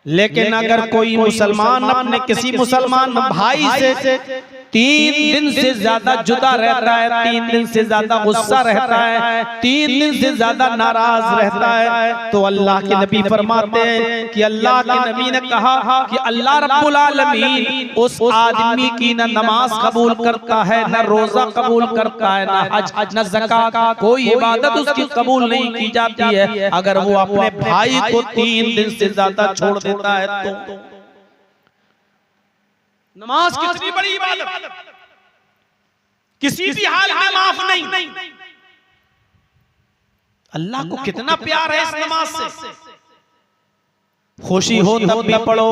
लेकिन अगर कोई मुसलमान अपने किसी मुसलमान भाई से 3 दिन से ज्यादा जुदा रहता है, 3 दिन से ज्यादा गुस्सा रहता है, 3 दिन से ज्यादा नाराज रहता है, तो अल्लाह के नबी फरमाते हैं कि अल्लाह के नबी ने कहा कि अल्लाह रब्बुल आलमीन उस आदमी की न नमाज कबूल करता है, न रोजा कबूल करता है, न हज न ज़कात, कोई इबादत उसकी कबूल नहीं की जाती है अगर वो अपने भाई को 3 दिन से ज्यादा छोड़ देता है। तो नमाज कितनी बड़ी इबादत, किसी भी हाल में माफ नहीं। अल्लाह को कितना प्यार है इस नमाज से। खुशी हो तब भी पढ़ो,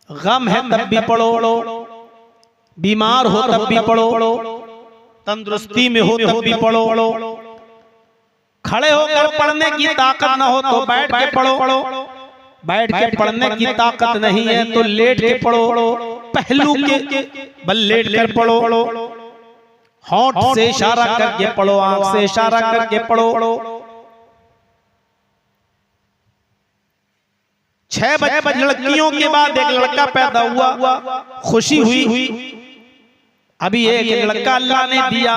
गम है तब भी पढ़ो, बीमार हो तब भी पढ़ो, तंदुरुस्ती में हो तब भी पढ़ो, खड़े होकर पढ़ने की ताकत ना हो तो बैठ के पढ़ो, बैठ के पढ़ने की ताकत नहीं है तो लेट के पढ़ो, पहलू के बल लेट कर पढ़ो, होंठ से इशारा करके पढ़ो, आंख से इशारा करके पढ़ो। 6 बजे लड़कियों के बाद एक लड़का पैदा हुआ, खुशी हुई, अभी एक लड़का अल्लाह ने दिया,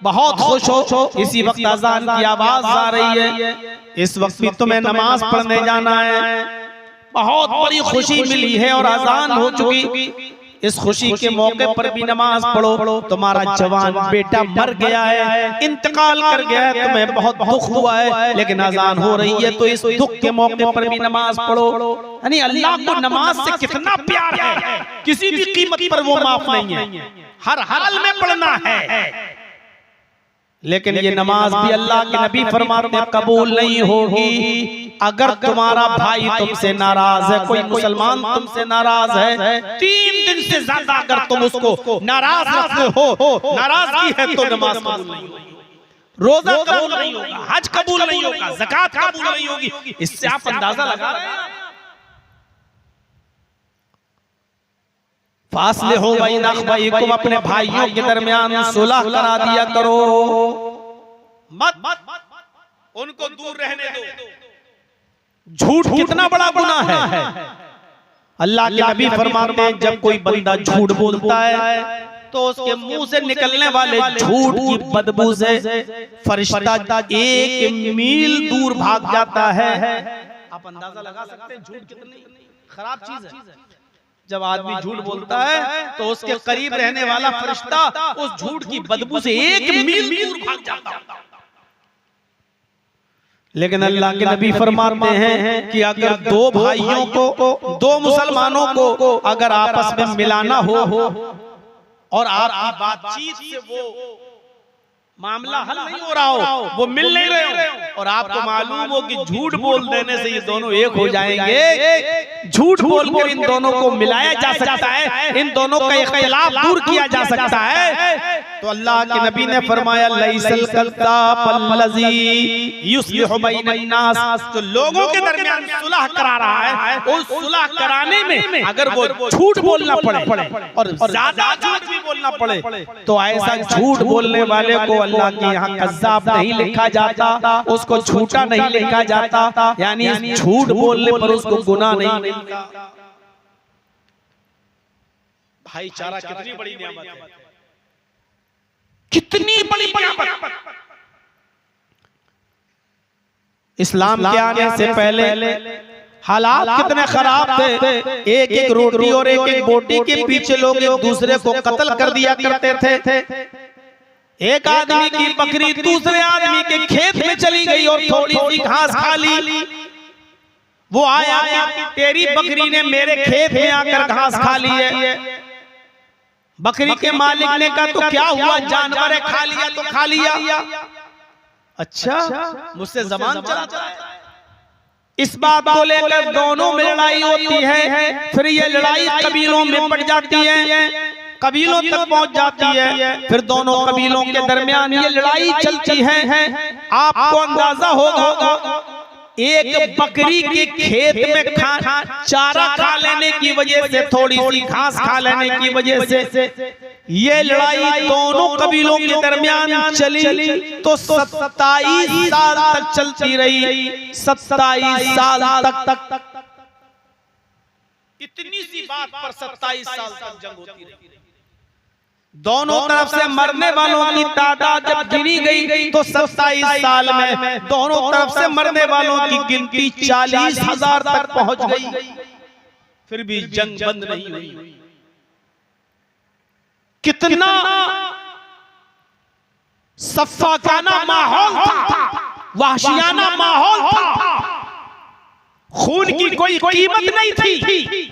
बहुत खुश हो। इसी वक्त अजान की आवाज आ रही है, इस वक्त भी तुम्हें नमाज पढ़ने जाना है, बहुत बड़ी खुशी मिली है और अजान हो चुकी। इस खुशी के मौके पर भी नमाज पढ़ो। तुम्हारा जवान बेटा मर गया है, इंतकाल कर गया है, तुम्हें बहुत दुख हुआ है, लेकिन अजान हो रही है तो इस दुख के मौके पर भी नमाज पढ़ो। यानी अल्लाह को नमाज से कितना प्यार है, किसी भी कीमत पर वो माफ नहीं है, हर हाल में पढ़ना है। लेकिन ये नमाज भी अल्लाह के नबी फरमाते हैं कबूल नहीं होगी अगर तुम्हारा भाई तुमसे नाराज है, कोई मुसलमान तुमसे नाराज है, 3 दिन से ज्यादा अगर तुम उसको नाराज रखते हो, नाराजगी है तो नमाज कबूल नहीं होगी, रोजा कबूल नहीं होगा, हज कबूल नहीं होगा, ज़कात कबूल नहीं होगी। इससे आप अंदाजा लगा रहे हैं। फासले हो भाई, तुम अपने भाइयों के दरमियान सुलह करा दिया करो, मत उनको दूर रहने दो। झूठ कितना बड़ा गुनाह है। अल्लाह के नबी फरमाते हैं जब कोई बंदा झूठ बोलता है तो उसके मुंह से निकलने वाले झूठ की बदबू से फरिश्ता 1 मील दूर भाग जाता है। आप अंदाजा लगा सकते हैं झूठ कितनी खराब चीज है। जब आदमी झूठ बोलता है तो उसके करीब रहने वाला फरिश्ता उस झूठ की बदबू से 1 मील दूर भाग जाता है। लेकिन अल्लाह के नबी फरमाते हैं कि अगर 2 भाइयों को, 2 मुसलमानों को अगर आपस में मिलाना हो और आपकी बातचीत से वो मामला हल नहीं हो रहा हो, वो मिल नहीं रहे हो और आपको मालूम हो कि झूठ बोल देने से ये दोनों एक हो जाएंगे, झूठ बोलकर इन दोनों को मिलाया जा सकता है, इन दोनों का इख्तिलाफ दूर किया जा सकता है, तो अल्लाह के नबी ने फरमाया लैसल कल्ताब अल्लज़ी युस्लिहु बैनन नास, जो लोगों के दरमियान सुलह करा रहा है, उस सुलह कराने में अगर वो झूठ बोलना पड़े और ज्यादा झूठ भी बोलना पड़े तो ऐसा झूठ बोलने वाले को अल्लाह के यहाँ कज़्ज़ाब नहीं लिखा जाता, उसको झूठा नहीं लिखा जाता, यानी झूठ बोलने पर उसको गुनाह नहीं मिलता। भाईचारा कितनी बड़ी नियामत है, कितनी बड़ी नियामत। इस्लाम के आने से पहले हालात कितने खराब थे, एक रोटी और एक बोटी के पीछे लोग एक दूसरे को कत्ल कर दिया करते थे। एक आदमी की बकरी दूसरे आदमी के खेत में चली गई और थोड़ी सी घास खा ली, वो आया तेरी बकरी ने मेरे खेत में आकर घास खा ली है। बकरी के मालिक ने कहा तो क्या हुआ, जानवर है, खा लिया तो खा लिया, अच्छा मुझसे ज़बान चलाता है। इस बात को लेकर दोनों में लड़ाई होती है, फिर ये लड़ाई कबीलों में बढ़ जाती है, कबीलों तक पहुंच जाती है, फिर दोनों कबीलों के दरमियान ये लड़ाई चलती है। आपको अंदाजा होगा एक बकरी के खेत में चारा खा लेने की वजह से, थोड़ी सी घास खा लेने की वजह से ये लड़ाई दोनों कबीलों के दरमियान चली तो 27 साल तक चलती रही। 27 साल तक इतनी सी बात पर 27 साल तक जंग होती रही। दोनों तरफ से मरने वालों की तादाद जब गिनी गई तो 27 साल में दोनों तरफ से मरने वालों की गिनती 40,000 तक पहुंच गई। फिर भी जंग बंद नहीं हुई। कितना सफाकाना माहौल था, वहशियाना माहौल था, खून की कोई कीमत नहीं थी।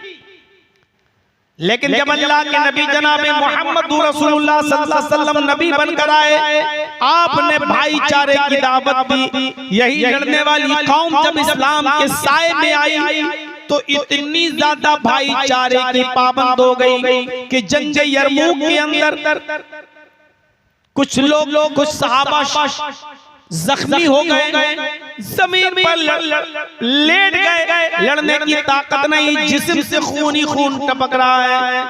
लेकिन जब अल्लाह के नबी जनाबे मोहम्मद रसूलुल्लाह सल्लल्लाहु अलैहि वसल्लम नबी बनकर आए, आपने भाईचारे की दावत दी। यही लड़ने वाली कौम जब इस्लाम के साए में आई तो इतनी ज्यादा भाईचारे की पाबंद हो गई कि जंग यरमूक के अंदर कुछ लोग कुछ सहाबा जख्मी हो गए, जमीन पर लेट गए, लड़ने की ताकत नहीं, जिस्म से खून ही खून टपक रहा है।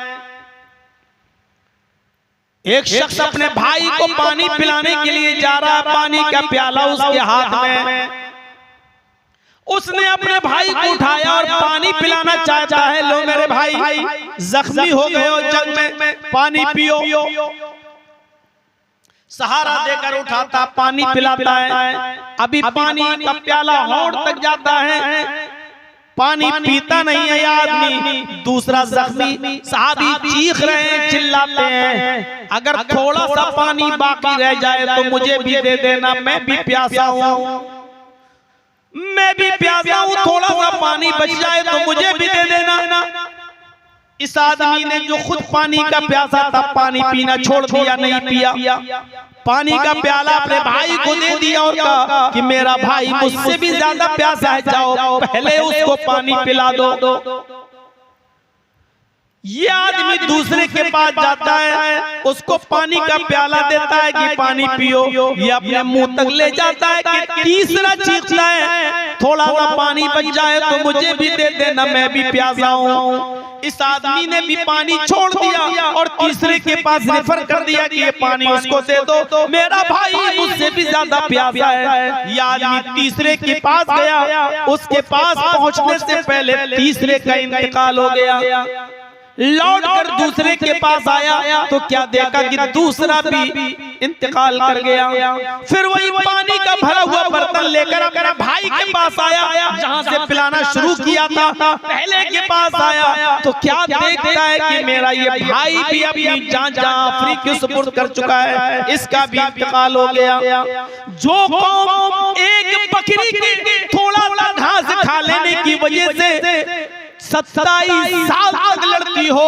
एक शख्स अपने भाई को पानी पिलाने के लिए जा रहा, पानी का प्याला उसके हाथ में, उसने अपने भाई को उठाया और पानी पिलाना चाहता है। लो मेरे भाई जख्मी हो गए हो जंग में, पानी पियो। सहारा देकर उठाता, पानी पिलाता है। अभी पानी का प्याला होंठ तक जाता है, पानी पीता नहीं है आदमी। दूसरा जख्मी सहाबी चीख रहे हैं, चिल्लाते हैं, अगर थोड़ा सा पानी बाकी रह जाए तो मुझे भी दे देना, मैं भी प्यासा हूं, मैं भी प्यासा हूं, थोड़ा सा पानी बच जाए तो मुझे भी दे देना। इस आदमी ने जो खुद पानी का प्यासा था, पानी पीना छोड़ दिया, नहीं पिया। पानी का प्याला अपने भाई को दे दिया और कहा कि मेरा भाई मुझसे भी ज्यादा प्यासा है, जाओ पहले उसको पानी पिला दो। ये आदमी दूसरे के पास जाता है, उसको पानी का प्याला देता है कि पानी पियो। ये अपने मुंह तक ले जाता है कि तीसरा चीखता है, थोड़ा सा पानी बच जाए तो मुझे भी दे देना, मैं भी प्यासा हूं। इस आदमी ने भी पानी छोड़ दिया और तीसरे के पास रेफर कर दिया कि ये पानी उसको दे दो, मेरा भाई मुझसे भी ज्यादा प्यासा है। ये आदमी तीसरे के पास गया, उसके पास पहुंचने से पहले तीसरे का इंतकाल हो गया। लौट कर दूसरे के पास आया तो क्या देखा कि दूसरा भी इंतकाल कर गया। फिर वही पानी का भरा हुआ बर्तन लेकर अपने भाई के पास आया, जहां से पिलाना शुरू किया था, पहले के पास आया तो क्या देखता है कि मेरा ये भाई भी अपनी जान जाफरी के सुपुर्द कर चुका है, इसका भी इंतकाल हो गया। जो कौम एक बकरी के थोड़ा सा घास खा लेने की वजह से 27 साल तक लड़ती हो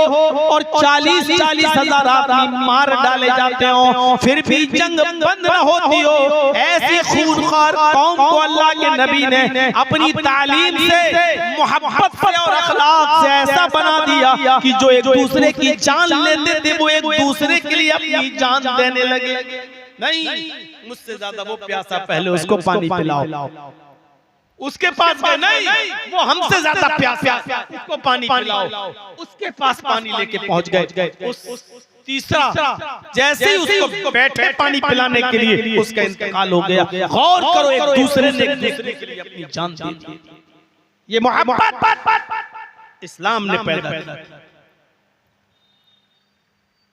और 40,000 आदमी मार डाले जाते हो, फिर भी जंग बंद न होती हो, ऐसी खूनखार कौम को अल्लाह के नबी ने अपनी तालीम से, मोहब्बत से और अखलाक से ऐसा बना दिया कि जो एक दूसरे की जान लेते थे वो एक दूसरे के लिए अपनी जान देने लगे। नहीं, मुझसे ज्यादा वो प्यासा, पहले उसको पानी पिलाओ। उसके पास गए, नहीं वो हमसे ज्यादा प्यासा, उसको पानी पिलाओ। उसके पास पानी लेके पहुंच गए। उस तीसरा जैसे ही उसको बैठे पानी पिलाने के लिए, उसका इंतकाल हो गया। गौर करो, एक दूसरे ने एक दूसरे के लिए अपनी जान दी थी। ये मोहब्बत इस्लाम ने पैदा किया।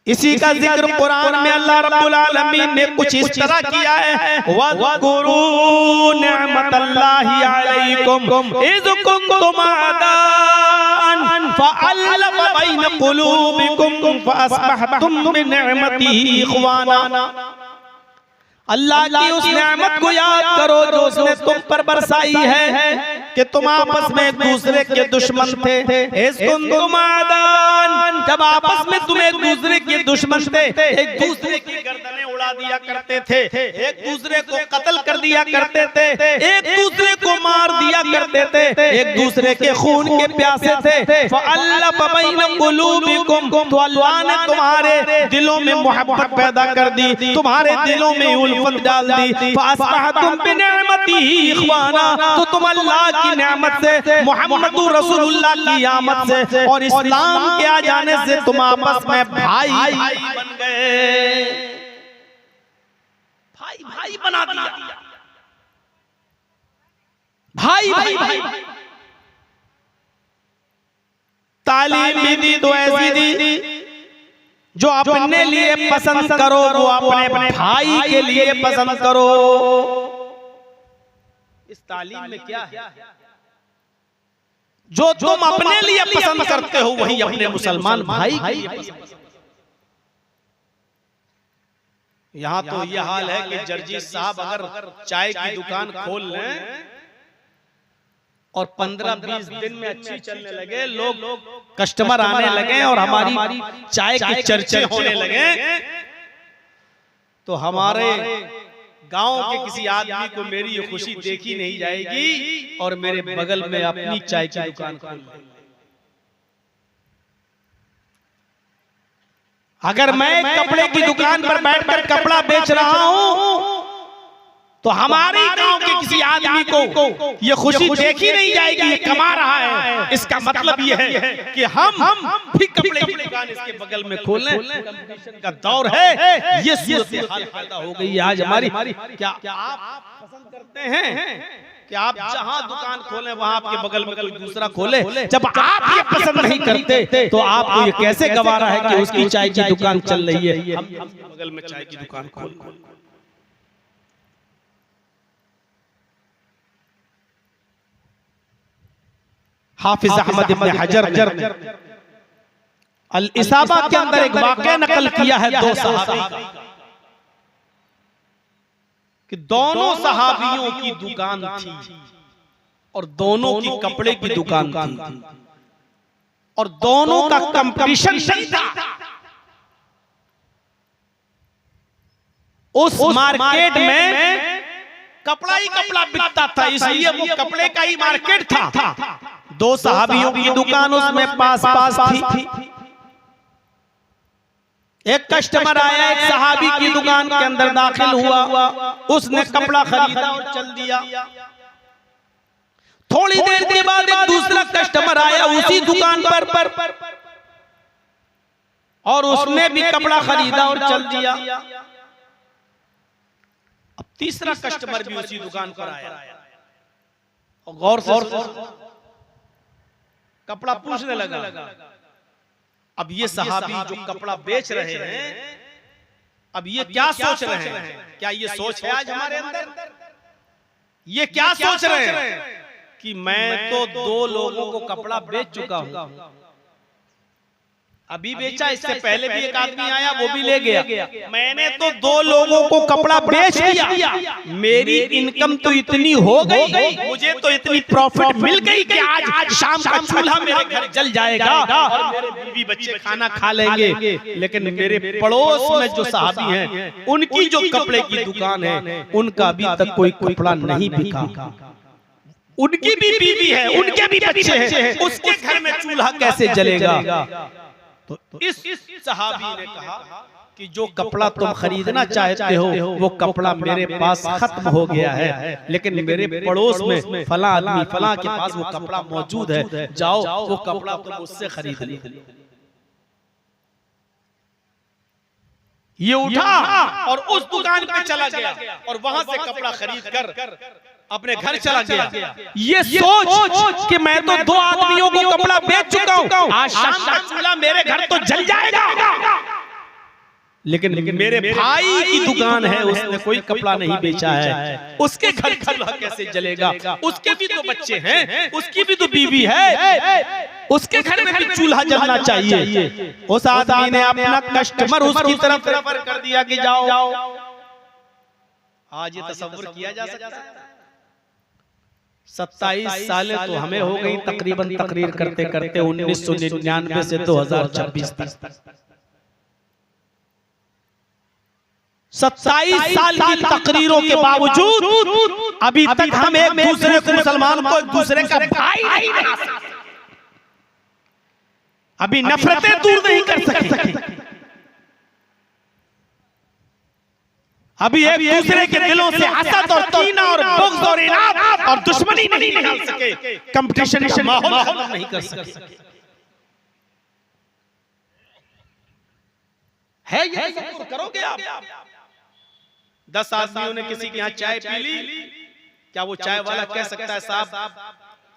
इसी का जिक्र कुरान में अल्लाह रब्बुल आलमीन ने कुछ इस तरह किया है, वज़कुरू निअमतल्लाहि अलैकुम इज़ कुंतुम आदान फ़अल्लफ़ बैन क़ुलूबिकुम फ़अस्बहतुम बिनिअमतिही इख़वाना। अल्लाह की उस नेमत को याद करो जो उसने तुम पर बरसाई है कि तुम आपस में एक दूसरे के दुश्मन थे। जब आपस में तुम एक दूसरे के दुश्मन थे, एक दूसरे की गर्दनें उड़ा उड़ा दिया करते थे, एक दूसरे को कत्ल कर दिया करते थे, एक दूसरे को मार दिया करते थे, एक दूसरे के खून के प्यासे थे। फ़अल्लफ़ बैन क़ुलूबिकुम, तो अल्लाह ने तुम्हारे दिलों में मोहब्बत पैदा कर दी, तुम्हारे दिलों में उल्फत डाल दी। फ़अस्बहतुम बिनिअमतिही इख़वाना, तो तुम अल्लाह की नेमत से, मुहम्मदुर रसूलुल्लाह की आमद से और इस्लाम के आ जाने से तुम आपस में भाई बन गए, भाई बना दिया, भाई। तालीम भी दी तो ऐसी दी जो अपने लिए पसंद करो वो अपने भाई के लिए पसंद करो। इस तालीम में क्या है? जो तुम अपने लिए पसंद करते हो वही अपने मुसलमान भाई के लिए पसंद। यहाँ तो ये हाल है कि जर्जी साहब अगर चाय की दुकान खोल लें और 15-20 दिन में अच्छी चलने लगे, लोग कस्टमर आने लगे और हमारी चाय के चर्चे होने लगे, तो हमारे गांव के किसी आदमी को मेरी ये खुशी देखी नहीं जाएगी और मेरे बगल में अपनी चाय की दुकान खोल। अगर मैं कपड़े की दुकान पर बैठकर कपड़ा बेच रहा हूं तो हमारे गांव के किसी आदमी को ये खुशी देखी नहीं जाएगी, ये कमा रहा है। इसका मतलब ये है कि हम भी कपड़े की दुकान इसके बगल में खोलें। कंपटीशन का दौर है, ये सूरत हाल पैदा हो गई है आज हमारी। क्या आप पसंद करते हैं कि आप जहां दुकान खोलें वहां आपके बगल में कोई दूसरा खोले? जब आप ये पसंद नहीं करते तो आपको ये कैसे गवारा है कि उसकी चाय की दुकान चल रही है, हम बगल में चाय की दुकान खोल। हाफिज अहमद इब्न हजर ने अल इसाबा के अंदर एक वाक़या नकल किया है दो सहाबी कि दोनों सहाबियों की दुकान थी और दोनों की कपड़े की दुकान थी और दोनों का कंपटीशन नहीं था। उस मार्केट में कपड़ा ही कपड़ा बिकता था, इसलिए वो कपड़े का ही मार्केट था। दो सहाबियों की दुकान उसमें पास थी। एक कस्टमर आया, एक सहाबी की दुकान के अंदर दाखिल हुआ, उसने कपड़ा खरीदा और चल दिया। थोड़ी देर के बाद एक दूसरा कस्टमर आया उसी दुकान पर और उसने भी कपड़ा खरीदा और चल दिया। अब तीसरा कस्टमर भी उसी दुकान पर आया और गौर से कपड़ा पूछने लगा। अब ये सहाबी जो कपड़ा बेच रहे हैं, अब ये क्या सोच रहे हैं? क्या ये सोच है आज हमारे अंदर? ये क्या सोच रहे हैं कि मैं तो दो लोगों को कपड़ा बेच चुका हूं, अभी बेचा, इससे पहले भी एक आदमी आया वो भी ले गया, मैंने तो दो लोगों को कपड़ा बेच दिया, मेरी इनकम तो इतनी हो गई, मुझे तो इतनी प्रॉफिट मिल गई कि आज शाम का चूल्हा मेरे घर जल जाएगा और मेरे बीवी बच्चे खाना खा लेंगे। लेकिन मेरे पड़ोस में जो सहाबी हैं उनकी जो कपड़े की दुकान है उनका अभी तक कोई कपड़ा नहीं बिका, उनकी भी बीवी है, उनके भी बच्चे हैं, उसके घर में चूल्हा कैसे जलेगा? तो इस सहाबी ने कहा कि जो कपड़ा तुम खरीदना चाहते हो वो कपड़ा मेरे पास खत्म हो गया है, लेकिन मेरे पड़ोस में फला आदमी फला के पास वो कपड़ा मौजूद है, जाओ वो कपड़ा तुम उससे खरीद लो। ये उठा और उस दुकान पे चला गया और वहां से कपड़ा खरीद कर अपने घर चला गया। ये सोच कि मैं तो दो आदमियों को कपड़ा बेच चुका हूं, आज शाम का चूल्हा मेरे घर तो जल जाएगा, लेकिन मेरे भाई की दुकान है, उसने कोई कपड़ा नहीं बेचा है, उसके घर चूल्हा कैसे जलेगा? उसके भी तो बच्चे हैं, उसकी भी तो बीवी है, उसके घर में भी चूल्हा जलना चाहिए। उस आदमी ने अपना कस्टमर उसकी तरफ रेफर कर दिया कि जाओ। आज ये तसव्वुर किया जा सकता है? 27 सालें तो हमें हो गई तकरीबन तकरीर करते करते 1999 से 2026 तक। 27 साल की तकरीरों के बावजूद अभी तक हम एक दूसरे को, मुसलमान को एक दूसरे का भाई नहीं बना सके, अभी नफरतें दूर नहीं कर सके, अभी एक दूसरे के दिलों से हसद और कीना और बुग़्ज़ और इनाद और दुश्मनी नहीं निकाल सके, कंपटीशन का माहौल खत्म नहीं कर सके। है ये सब करोगे आप? 10 आदमियों ने किसी के यहाँ चाय पी ली, क्या वो चाय वाला कह सकता है साहब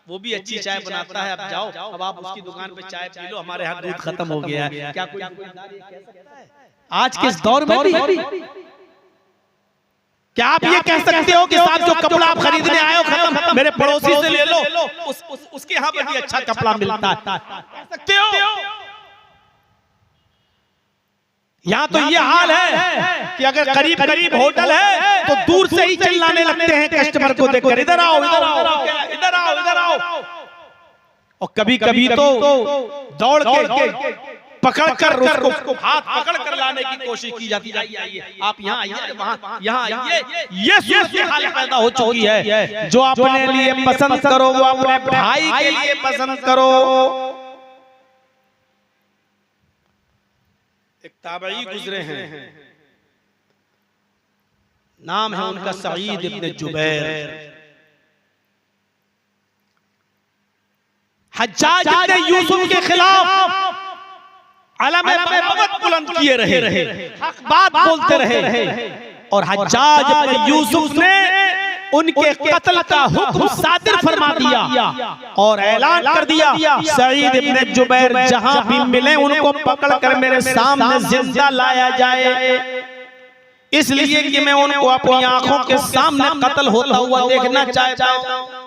वो भी अच्छी चाय बनाता है, अब जाओ, अब आप उसकी दुकान पे चाय पी लो, हमारे यहाँ दूध खत्म हो गया है? क्या कोई कह सकता है? आज के इस दौर में भी क्या आप ये कह सकते हो कि साहब जो कपड़ा आप खरीदने आए हो खत्म, मेरे पड़ोसी से ले लो, उसके यहाँ पर भी अच्छा कपड़ा मिलता है? कह सकते हो? यहाँ तो ये हाल है कि अगर करीब करीब होटल है तो दूर से ही चिल्लाने लगते हैं कस्टमर को देखकर, इधर आओ, इधर आओ, इधर आओ, इधर आओ। और कभी कभी तो दौड़ के पकड़ कर उसको हाथ पकड़ कर लाने की कोशिश की जाती है, आप यहाँ आइए, वहाँ यहाँ आइए। ये सूरत हाल पैदा हो चुकी है। जो अपने लिए पसंद करो वो अपने भाई के लिए पसंद करो। एक ताबई गुजरे हैं, नाम है उनका सईद इब्न जुबैर। हज्जाज इब्न यूसुफ के खिलाफ अलम बगावत बुलंद किए रहे, हक बात बोलते रहे, और हज्जाज इब्न यूसुफ ने उनके कत्ल का हुक्म सादिर फरमा दिया और ऐलान कर दिया, सईद इब्न जुबैर जहां भी मिले उनको पकड़कर मेरे सामने जिंदा लाया जाए, इसलिए कि मैं उनको अपनी आंखों के सामने कत्ल होता हुआ देखना चाहता हूं।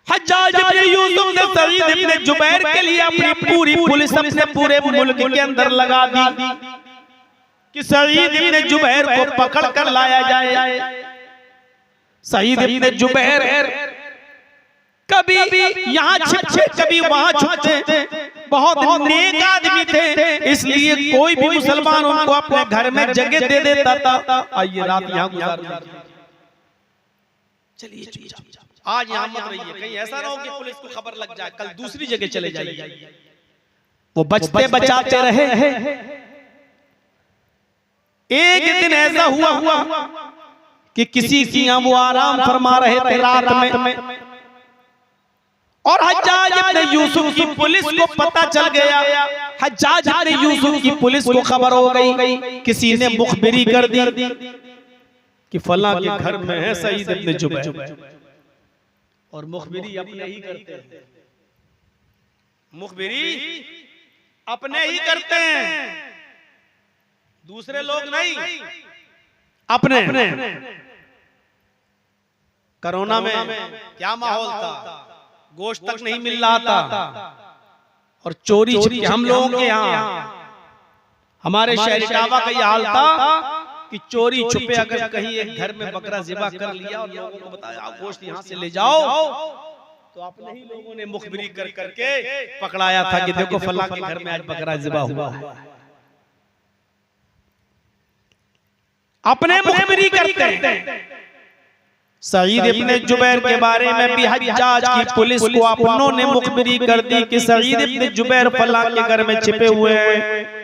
हज्जाज इब्न यूसुफ ने सईद इब्न जुबैर के लिए अपनी पूरी पुलिस अपने पूरे मुल्क के अंदर लगा दी कि सईद इब्न जुबैर को पकड़ कर लाया जाए। सईद इब्न जुबैर कभी यहाँ छिपते कभी वहाँ छुपते, बहुत नेक आदमी थे, इसलिए कोई भी मुसलमान उनको अपने घर में जगह दे देता था। आइए रात यहाँ गुजार, चलिए आज यहाँ मत रहिए, कहीं ऐसा ना हो कि पुलिस को खबर लग जाए, कल दूसरी जगह चले जाइए। वो बचते बचाते रहे। एक दिन ऐसा हुआ कि किसी की यहाँ वो आराम फरमा रहे थे रात में, और हज्जाज इब्न यूसुफ की पुलिस को पता चल गया। हज्जाज इब्न यूसुफ की पुलिस को खबर हो गई, किसी ने मुखबिरी कर दी कि फलां के घर में है सईद इब्न जुबैर, और मुखबिरी अपने ही करते हैं, मुखबिरी अपने ही करते हैं, दूसरे लोग नहीं, अपने। कोरोना में क्या माहौल था, गोश्त तक नहीं मिल रहा था, और चोरी छिपी हम लोगों के यहाँ, हमारे शहर इटावा का यह हाल था कि चोरी छुपे अगर कहीं एक घर में बकरा ज़िबा कर लिया और लोगों को बताया आप गोश्त यहाँ से ले जाओ, तो अपने ही लोगों ने मुखबिरी कर करके पकड़ाया था कि देखो फलां के घर में आज बकरा ज़िबा हुआ है। अपने मुखबिरी करते हैं। सईद इब्न जुबैर के बारे में भी हज्जाज की पुलिस को अपनों ने मुखबिरी कर दी कि सईद इब्न जुबैर फलां के घर में छिपे हुए हैं।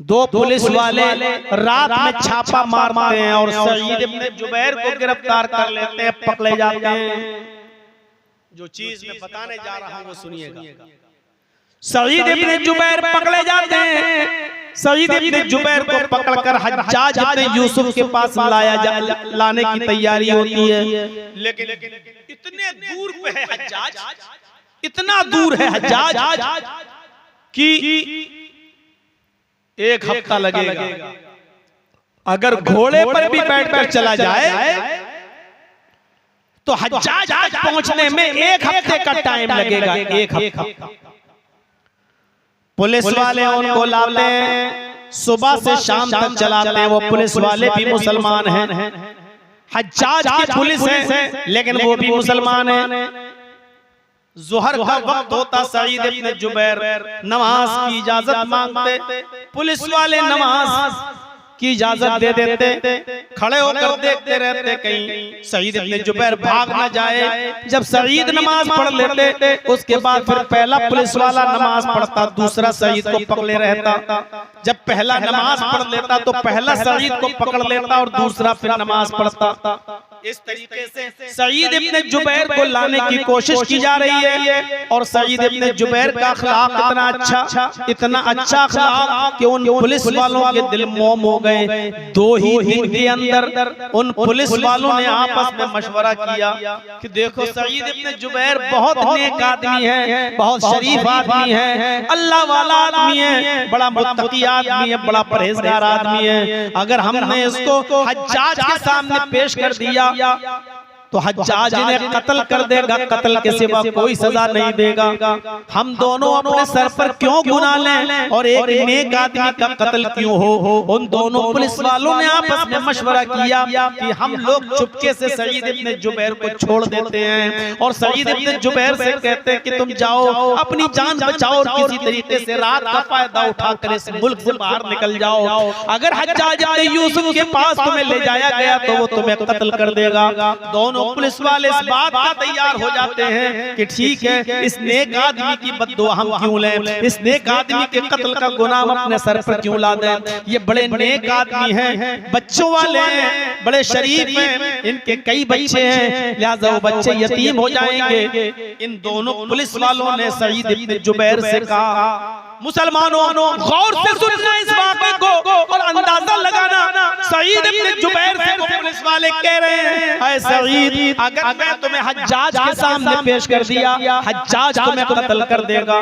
दो पुलिस वाले रात में छापा मारते हैं और सईद इब्न जुबैर को गिरफ्तार कर लेते हैं, पकड़े जाते हैं। जो चीज मैं बताने जा रहा हूं वो सुनिएगा। सईद इब्न जुबैर पकड़े जाते हैं। सईद इब्न जुबैर को पकड़कर हज्जाज इब्न यूसुफ के पास लाने की तैयारी होती है, लेकिन इतने दूर पे है हज्जाज, इतना दूर है हज्जाज कि 1 हफ्ता लगेगा। अगर घोड़े पर भी बैठकर चला जाए तो हज्जाज तक पहुंचने में 1 हफ्ते का टाइम लगेगा, 1 हफ्ता। पुलिस वाले उनको लाते हैं, सुबह से शाम तक चलाते हैं। वो पुलिस वाले भी मुसलमान हैं, हज्जाज की पुलिस है लेकिन वो भी मुसलमान है। ज़ोहर का वक्त होता, सईद इब्न जुबैर नमाज की इजाजत मांगते, पुलिस वाले नमाज की इजाजत दे देते, खड़े होकर देखते रहते कहीं सईद इब्ने जुबैर भाग न जाए। जब सईद नमाज पढ़ लेते उसके बाद फिर पहला पुलिस वाला नमाज पढ़ता, दूसरा सईद को पकड़े रहता। जब पहला नमाज पढ़ लेता तो पहला सईद को पकड़ लेता और दूसरा फिर नमाज पढ़ता। इस तरीके से सईद इब्ने जुबैर को लाने की कोशिश की जा रही है। और सईद इब्ने जुबैर का अखलाक इतना अच्छा अखलाक कि उन पुलिस वालों के दिल मोम हो गए। 2 ही दिन के अंदर उन पुलिस वालों ने आपस में मशवरा किया कि देखो सईद इब्ने जुबैर बहुत नेक आदमी है, बहुत शरीफ आदमी है, अल्लाह वाला आदमी है, बड़ा मुत्तकी आदमी है, बड़ा परहेजगार आदमी है। अगर हमने इसको हज्जाज के सामने पेश कर दिया तो हज्जाज ने कत्ल कर देगा, कत्ल के सिवा कोई सजा नहीं देगा। हम दोनों अपने सर पर क्यों गुनाह लें और एक नेक आदमी का कत्ल क्यों हो। उन दोनों पुलिस वालों ने आपस में मशवरा किया कि हम लोग चुपके से सईद इब्ने जुबैर को छोड़ देते हैं और सईद इब्ने जुबैर से कहते हैं कि तुम जाओ अपनी जान बचाओ और किसी तरीके से रात का फायदा उठाकर इस मुल्क से बाहर निकल जाओ। अगर हज्जाज इब्ने यूसुफ के पास तुम्हें ले जाया गया तो वो तुम्हें कत्ल कर देगा। दोनों पुलिस वाले इस बात पर तैयार हो जाते हैं कि ठीक है, इस नेक आदमी की बद्दुआ हम क्यों लें, इस नेक आदमी के कत्ल का गुनाह अपने सर पर क्यों ला दें। ये बड़े नेक आदमी हैं, बच्चों वाले हैं, बड़े शरीफ हैं, इनके कई बच्चे हैं, लिहाजा वो बच्चे यतीम हो जाएंगे। इन दोनों पुलिस वालों ने सईद इब्ने जुबैर से कहा, मुसलमानों गौर से सुनना इस वाक़े को और अंदाजा लगाना। सईद इब्ने जुबैर से वो पुलिस वाले कह रहे हैं, ऐ सईद अगर मैं तुम्हें हज्जाज के सामने पेश कर दिया, हज्जाज तुम्हें कत्ल कर देगा।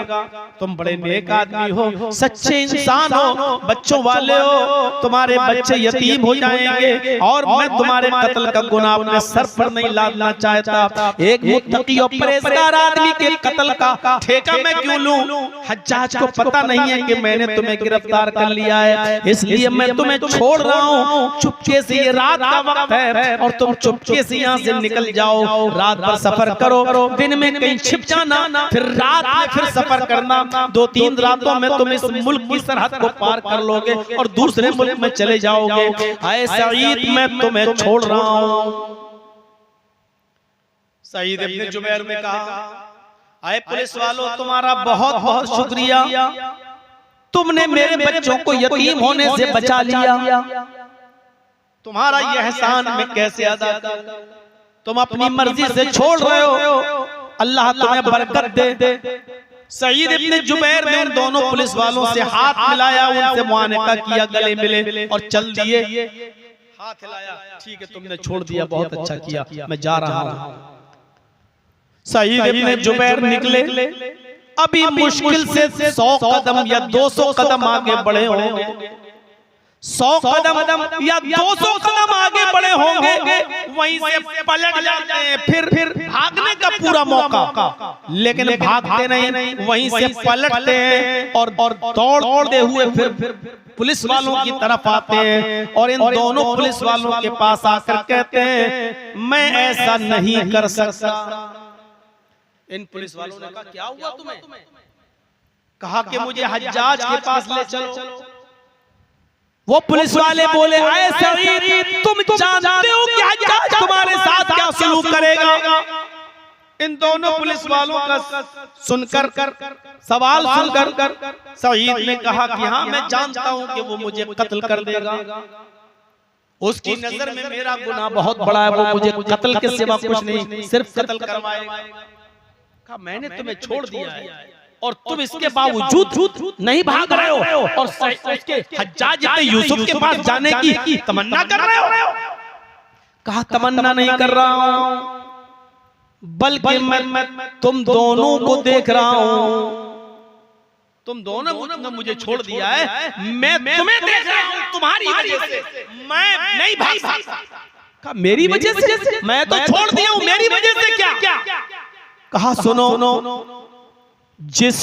तुम बड़े नेक आदमी हो, सच्चे इंसान हो, बच्चों वाले हो, तुम्हारे बच्चे यतीम हो जाएंगे और मैं तुम्हारे कत्ल का गुनाह अपने सर पर नहीं लादना चाहता। एक मुत्तकी और परहेजगार आदमी के कत्ल का ठेका मैं क्यों लूं। हज्जाज को पता नहीं है कि मैंने तुम्हें गिरफ्तार कर लिया है, इसलिए मैं तुम्हें छोड़ रहा हूँ। चुपके से, ये रात का वक्त है और तुम चुपके से यहाँ से निकल जाओ, रात भर सफर करो, दिन में कहीं छिप जाना, फिर रात में फिर सफर करना। 2-3 रातों में तुम इस मुल्क की सरहद को पार कर लोगे और दूसरे मुल्क में चले जाओगे। ऐ सईद मैं तुम्हें छोड़ रहा हूँ। सईद इब्ने जुबैर ने कहा, आए पुलिस वालों तुम्हारा बहुत बहुत शुक्रिया, तुमने मेरे बच्चों को यतीम होने से बचा लिया। तुम्हारा यह एहसान मैं कैसे अदा करूं। तुम अपनी मर्जी से छोड़ रहे हो, अल्लाह तुम्हें बरकत दे। सईद इब्ने जुबैर ने उन दोनों पुलिस वालों से हाथ मिलाया, उनसे मुआनका किया, गले मिले और चल दिए। हाथ हिलाया, ठीक है तुमने छोड़ दिया, बहुत अच्छा किया, मैं जा रहा हूं। सईद इब्ने जुबैर निकले, अभी मुश्किल से 100 कदम या 200 कदम आगे बढ़े होंगे, 100 कदम या 200 कदम आगे बढ़े होंगे, वहीं से पलट जाते हैं। फिर भागने का पूरा मौका, लेकिन भागते नहीं, वहीं से पलटते हैं और दौड़ते हुए फिर पुलिस वालों की तरफ आते हैं और इन दोनों पुलिस वालों के पास आकर कहते हैं, मैं ऐसा नहीं कर सकता। इन पुलिस वालों ने कहा, क्या हुआ तुम्हें? कहा कि मुझे हज्जाज के पास ले चलो। वो पुलिस वाले बोले, ऐ सईद तुम जानते हो कि हज्जाज तुम्हारे साथ क्या सलूक करेगा। इन दोनों पुलिस वालों का सुनकर सवाल सुनकर सईद ने कहा कि हाँ मैं जानता हूं कि वो मुझे कत्ल कर देगा, उसकी नजर में मेरा गुनाह बहुत बड़ा है, वो मुझे कत्ल के सिवा कुछ नहीं, सिर्फ कत्ल करवाएगा। कहा मैंने तुम्हें छोड़ दिया है और तुम इसके बावजूद नहीं भाग रहे हो और उसके हज्जाज इब्ने यूसुफ के पास जाने की तमन्ना कर रहे हो। कहा तमन्ना नहीं कर रहा हूं, बल्कि मैं तुम दोनों को देख रहा हूं। तुम दोनों ने मुझे छोड़ दिया है, मैं तुम्हें देख रहा हूं, तुम्हारी वजह से मैं नहीं भाग सकता। कहा मेरी वजह से? मैं तो छोड़ दिया हूं, मेरी वजह से क्या? कहा सुनो, जिस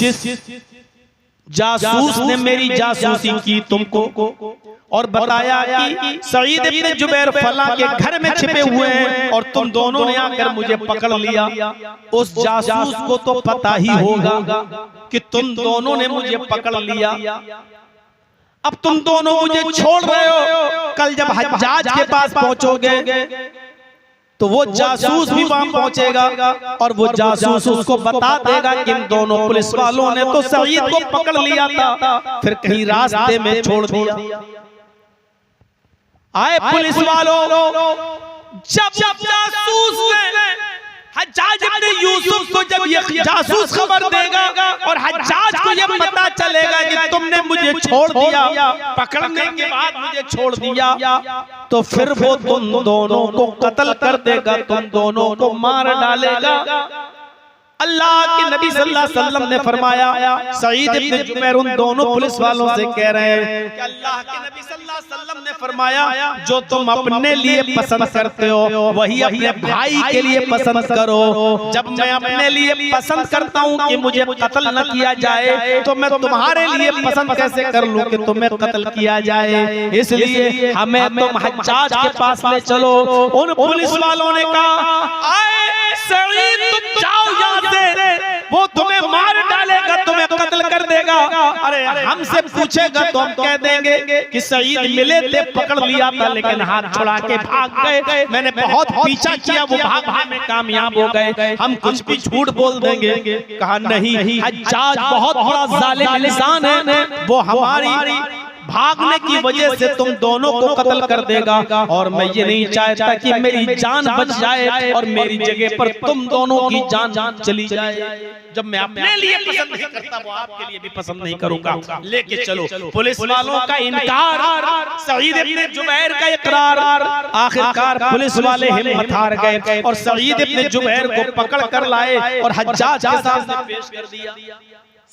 जासूस ने मेरी जासूसी की तुमको और बताया कि सईद इब्ने जुबैर फला के घर में छिपे हुए हैं और तुम दोनों ने आकर मुझे पकड़ लिया, उस जासूस को तो पता ही होगा कि तुम दोनों ने मुझे पकड़ लिया। अब तुम दोनों मुझे छोड़ रहे हो, कल जब हज्जाज के पास पहुंचोगे तो वो जासूस भी वहां पहुंचेगा और वो जासूस उसको बता देगा कि इन दोनों पुलिस वालों ने तो सईद को पकड़ लिया था, फिर कहीं रास्ते में छोड़ दिया। आए पुलिस वालों, जब जासूस ने हज्जाज इब्ने यूसुफ को जब ये जासूस खबर देगा और हज्जाज को ये पता चलेगा कि तुमने मुझे छोड़ दिया, पकड़ने के बाद मुझे छोड़ दिया, तो फिर वो तुम दोनों को कत्ल कर देगा, तुम दोनों को मार डालेगा। अल्लाह के नबी सल्लल्लाहु अलैहि वसल्लम ने फरमाया, सईद इब्ने जुबैर उन दोनों पुलिस वालों से कह रहे हैं कि अल्लाह के नबी सल्लल्लाहु अलैहि वसल्लम ने फरमाया, जो तुम अपने लिए पसंद करते हो वही अपने भाई के लिए पसंद करो। जब मैं अपने लिए पसंद करता हूँ कि मुझे कत्ल न किया जाए, तो मैं तुम्हारे लिए पसंद कैसे कर लूँ कि तुम्हें कत्ल किया जाए। इसलिए हमें तुम हज्जाज के पास ले चलो। उन पुलिस वालों ने कहा, आए सईद तुम जाओ यहाँ से, वो तुम्हें मार डालेगा, तुम्हें कत्ल कर देगा। अरे हमसे पूछेगा तो हम कह देंगे कि सईद मिले थे, पकड़ लिया था, लेकिन हाथ छुड़ा के भाग गए, मैंने बहुत पीछा किया, वो भागने में कामयाब हो गए। हम कुछ भी झूठ बोल देंगे। कहा नहीं, हज्जाज बहुत बड़ा जालिम इंसान है, वो हमारी भागने की वजह से तुम दोनों को कत्ल कर देगा, और मैं ये नहीं चाहता कि मेरी जान बच जाए और मेरी जगह पर तुम दोनों की जान चली जाए। जब मैं अपने लिए पसंद नहीं करता, वो आपके लिए भी पसंद नहीं करूंगा। लेके चलो। पुलिस वालों का इनकार, सईद इब्ने जुबैर का इकरार, आखिरकार पुलिस वाले हिम्मत हार गए और सईद इब्ने जुबैर को पकड़ कर लाए और हज्जाज के सामने पेश कर दिया।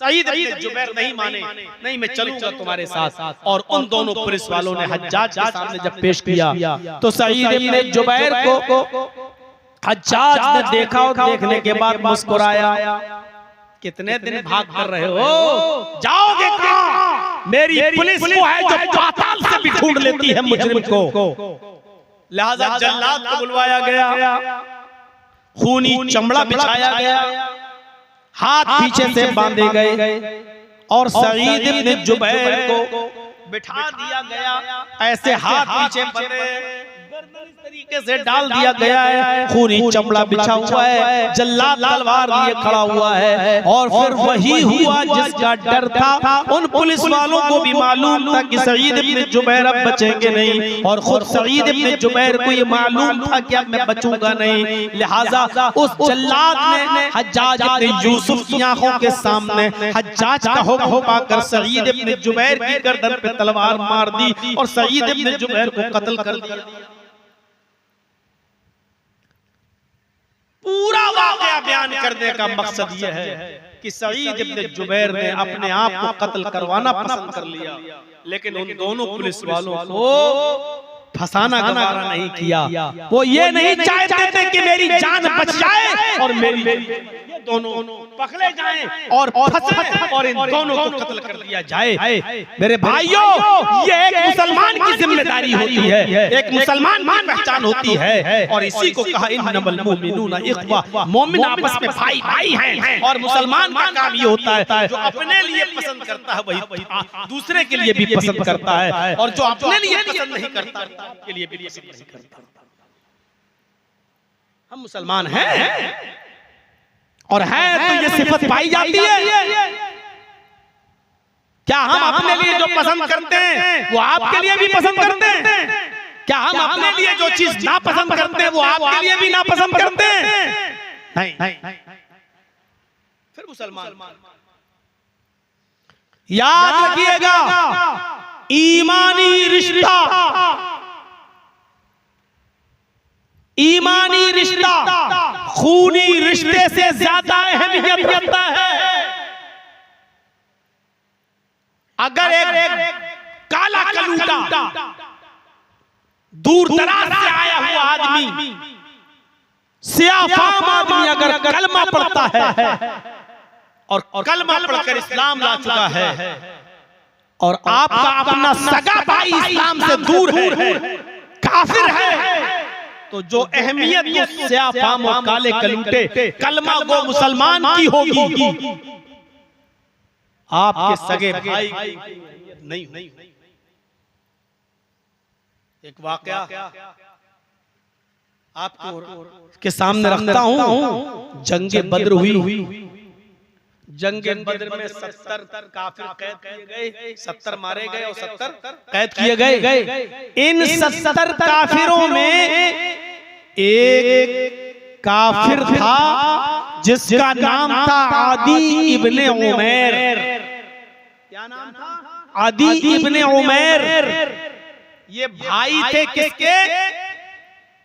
सईद इब्ने जुबैर नहीं माने, नहीं मैं चलूंगा तुम्हारे साथ। और उन दोनों पुलिस वालों ने हज्जाज के सामने जब पेश किया तो सईद इब्ने जुबैर को हज्जाज ने देखा और देखने के बाद मुस्कुराया। कितने दिन भाग कर रहे हो, जाओगे कहां? मेरी पुलिस वो है जो पाताल से भी ढूंढ लेती है मुजरिम को। लिहाजा जल्लाद को बुलवाया गया, खूनी चमड़ा बिछाया गया, हाथ पीछे से बांधे गए और सईद इब्ने जुबैर को बिठा दिया गया। ऐसे हाथ पीछे बंधे, गर्दन इस तरीके से डाल दिया गया है, खूनी चमड़ा बिछा हुआ है, जल्लाद तलवार लिए खड़ा हुआ है। और फिर वही हुआ जिसका डर था। उन पुलिस वालों को भी मालूम था कि सईद इब्ने जुबैर अब बचेंगे नहीं, और खुद सईद इब्ने जुबैर को ये मालूम था कि अब मैं बचूंगा नहीं। लिहाजा उस जल्लाद ने हज्जाज इब्ने यूसुफ की आंखों के सामने हज्जाज का हुक्म पाकर सईद इब्ने जुबैर की गर्दन पे तलवार मार दी और सईद इब्ने जुबैर को कत्ल कर दिया। पूरा वाकया बयान करने का मकसद यह है कि सईद इब्ने जुबैर ने अपने आप को कत्ल करवाना पसंद कर लिया, लेकिन उन दोनों पुलिस वालों को फंसाना गवारा नहीं किया। वो ये नहीं चाहते थे कि मेरी जान बच जाए और मेरी दोनों पकड़े जाएं और फंसे और इन दोनों को कत्ल कर दिया जाए। मेरे भाइयों, ये एक मुसलमान की जिम्मेदारी होती है, एक मुसलमान की पहचान होती है। और इसी को कहा इन्नमल मुमिनूना इख्वा, मोमिन आपस में भाई भाई हैं। और मुसलमान का काम ये होता है जो अपने लिए पसंद करता है वही दूसरे के लिए भी पसंद करता है, और जो अपने लिए पसंद नहीं करता के लिए भी पसंद नहीं करता। हम मुसलमान हैं और है तो ये सिफत पाई जाती है। क्या हम अपने लिए जो पसंद करते हैं वो आपके लिए भी पसंद करते हैं? क्या हम अपने लिए जो चीज ना पसंद करते हैं वो आपके लिए भी ना पसंद करते हैं? नहीं। फिर मुसलमान याद रखिएगा, ईमानी रिश्ता, ईमानी रिश्ता खूनी रिश्ते से ज्यादा अहमियत रखता है। अगर एक काला कलूटा दूर दराज से आया हुआ आदमी, सियाफाम आदमी अगर कलमा पढ़ता है और कलमा पढ़कर इस्लाम ला चुका है और आपका अपना सगा भाई इस्लाम से दूर है, काफिर है, तो जो अहमियत उस सियाफाम और काले कलूटे कलमा गो मुसलमान की होगी, आपके सगे भाई नहीं। एक वाकया आपको के सामने रखता हूं। जंगे बद्र हुई। जंगे बद्र में 70 काफिर कैद किए गए, 70 मारे गए और 70 कैद किए गए। इन 70 काफिरों में एक काफिर था जिसका नाम था आदी इब्ने उमैर। क्या नाम था? आदी इब्ने उमैर। ये भाई थे किसके?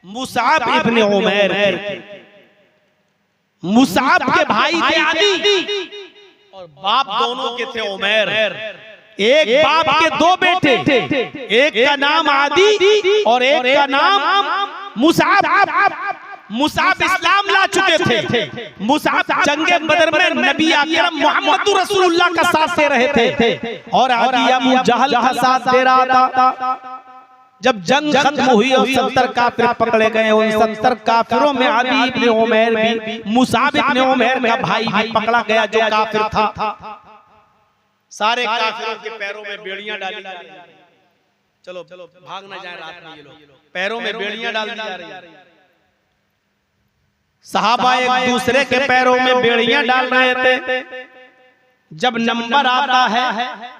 मुसाब इब्ने उमैर के। मुसाब के भाई थे आदी और बाप दोनों के थे उमैर। एक बाप के दो बेटे, एक का नाम आदी और एक का नाम मुसाब। मुसाब इस्लाम ला चुके थे। मुसाब जंगे बदर में नबी अकरम मोहम्मद रसूलुल्लाह का साथ दे रहे थे और आदी अबू जहल का साथ दे रहा था। जब जंग खत्म हुई और 70 काफिर पकड़े गए, उन 70 काफिरों में आदी इब्ने उमैर भी, मुसाब इब्ने उमैर का भाई भी पकड़ा गया जो काफिर था। सारे काफिरों के पैरों में बेड़ियां डाली जा रही। चलो भाग ना जाए रात में ये लोग। पैरों में बेड़ियां डाल दी जा रही। सहाबा एक दूसरे के पैरों में बेड़ियां डाल रहे थे। जब नंबर आता है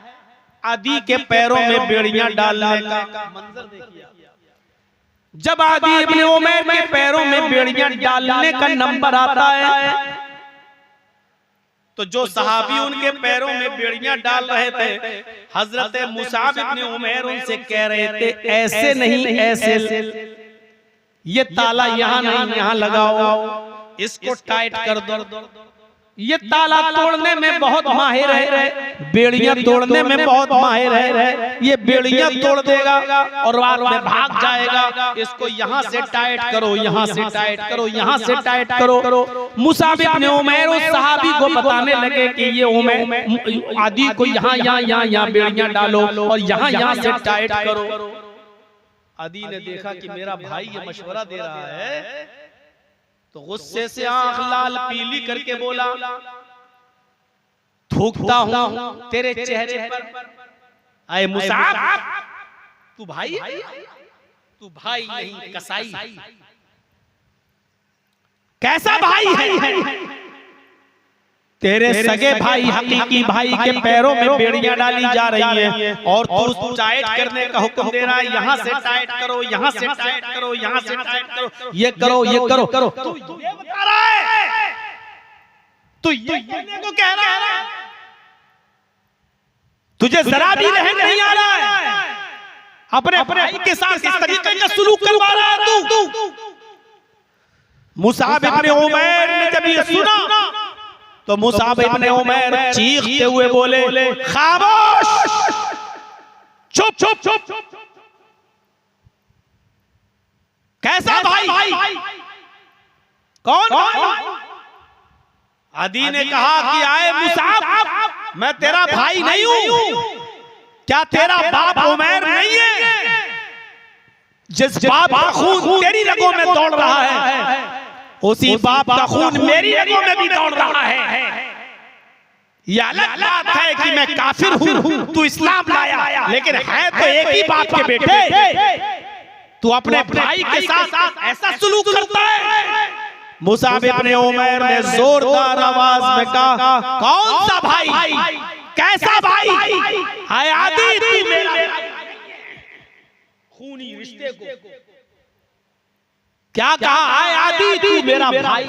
आदी के पैरों में बेड़ियां डालने का मंजर देखिए। जब आदी इब्ने उमैर के पैरों में बेड़ियां डालने का नंबर आता है तो जो सहाबी उनके पैरों में बेड़ियां डाल रहे थे, हजरत मुसाब इब्ने उमैर उनसे कह रहे थे ऐसे नहीं, ऐसे ये ताला यहाँ नहीं, यहाँ लगाओ, इसको टाइट कर दो। ये ताला तोड़ने में बहुत माहिर है, बेड़ियां तोड़ने में बहुत माहिर है। ये बेड़ियां तोड़ देगा और रात में भाग जाएगा। इसको यहाँ से टाइट करो, यहाँ से टाइट करो, यहाँ से टाइट करो। मुसाब इब्ने उमैर उस सहाबी को बताने लगे कि ये उमैर आदी को यहाँ बेड़ियां डालो और यहाँ से टाइट करो। आदी ने देखा कि मेरा भाई ये मशवरा दे रहा है तो गुस्से से आंख लाल पीली करके बोला, थूकता हूं तेरे चेहरे पर। आए मुसाब, तू भाई है? तू भाई नहीं कसाई। कैसा भाई है? तेरे सगे भाई, हकीकी भाई के पैरों में बेड़ियां डाली जा रही हैं और तू टाइट करने का हुक्म दे रहा है। यहाँ से टाइट करो, यहाँ से टाइट करो, यहाँ से टाइट करो, ये करो, ये करो। तू ये बता रहा है, तू ये कहने को कह रहा है, तुझे जरा भी रहम नहीं आ रहा है? अपने भाई के साथ इस तरीके का सुलूक करवा रहा है तू? मुसाब इब्ने उमैर ने जब ये सुना तो मुसाब इब्ने उमैर चीखते हुए बोले, खामोश, चुप चुप चुप। कैसा भाई? कौन? आदी ने कहा कि आए मुसाब, मैं तेरा भाई नहीं हूं। क्या तेरा बाप उमैर नहीं है? जिस बाप का खून तेरी रगों में दौड़ रहा है उसी बाप का खून मेरी रगों में भी दौड़ रहा है। यह अलग बात है कि मैं काफिर हूं, तू इस्लाम लाया, लेकिन है तो एक ही बाप के बेटे। तू अपने भाई के साथ ऐसा सलूक करता है? मुसाब इब्ने उमैर ने जोरदार आवाज में कहा, कौन सा भाई? कैसा भाई? हाय आदी, तू मेरा खूनी रिश्ते को क्या कहा? आए आदी, तू मेरा भाई।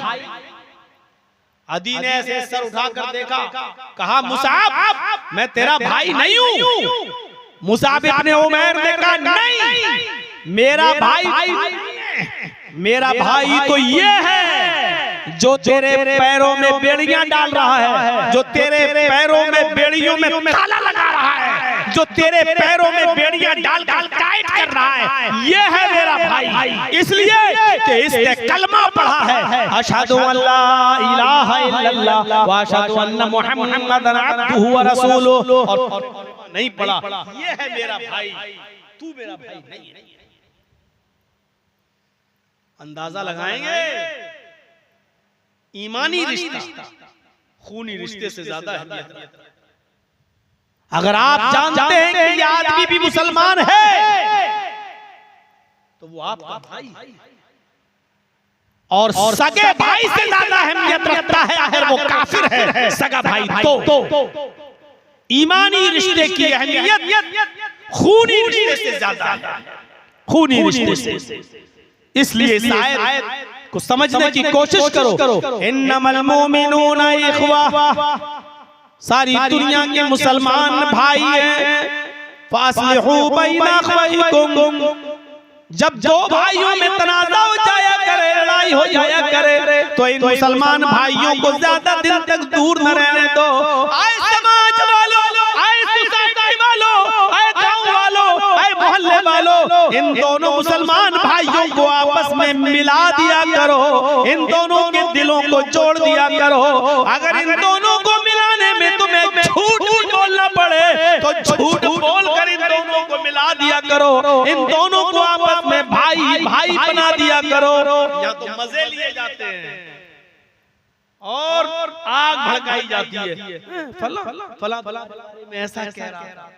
आदी ने ऐसे सर उठाकर देखा, कहा मुसाब, मैं तेरा भाई नहीं हूं। मुसाब इब्ने उमैर ने कहा नहीं, मेरा भाई तो ये है जो तेरे पैरों में बेड़ियां डाल रहा है, जो तेरे पैरों में बेड़ियों में ताला लगा रहा है, जो तेरे पैरों में बेड़ियां डाल टाइट कर रहा है, ये है मेरा भाई। इसलिए कि इसने कलमा पढ़ा है, अशहदु अल्ला इलाहा इल्लल्लाह व अशहदु अन्ना मुहम्मदन अब्दुहु व रसूलुहु, और नहीं पढ़ा, ये है मेरा भाई, तू मेरा भाई नहीं है। अंदाजा लगाएंगे, ईमानी रिश्ता खूनी रिश्ते से ज्यादा अहमियत है। अगर आप जानते हैं कि ये आदमी भी मुसलमान है तो वो आपका भाई और सगे भाई से ज्यादा अहमियत रखता है अगर वो काफिर है सगा भाई तो ईमानी रिश्ते की अहमियत खूनी रिश्ते से ज्यादा है, खूनी रिश्ते से। इसलिए इस आयत को समझने की कोशिश करो। इन्नमल मोमिनूना इख्वा, सारी दुनिया के मुसलमान भाई हैं। फास्लिहू बैना अख्वैकुम, जब दो भाइयों में तनाज़ा हो जाया करे, लड़ाई हो जाया करे, तो इन मुसलमान भाइयों को ज्यादा दिन तक दूर न रहने दो। आए समाज वालों, आए सोसाइटी वालों, आए गांव वालों, आए मोहल्ले वालों, इन दोनों मुसलमान भाइयों को आपस में मिला दिया करो, इन दोनों के दिलों को जोड़ दिया करो। अगर इन दोनों को मिलाने में तुम्हें झूठ बोलना पड़े तो झूठ बोलकर इन दोनों को मिला दिया करो, इन दोनों को आपस में भाई भाई बना दिया करो। यहाँ तो मजे लिए जाते हैं और आग भड़काई जाती है। फला फला फला मैं ऐसा कह रहा था,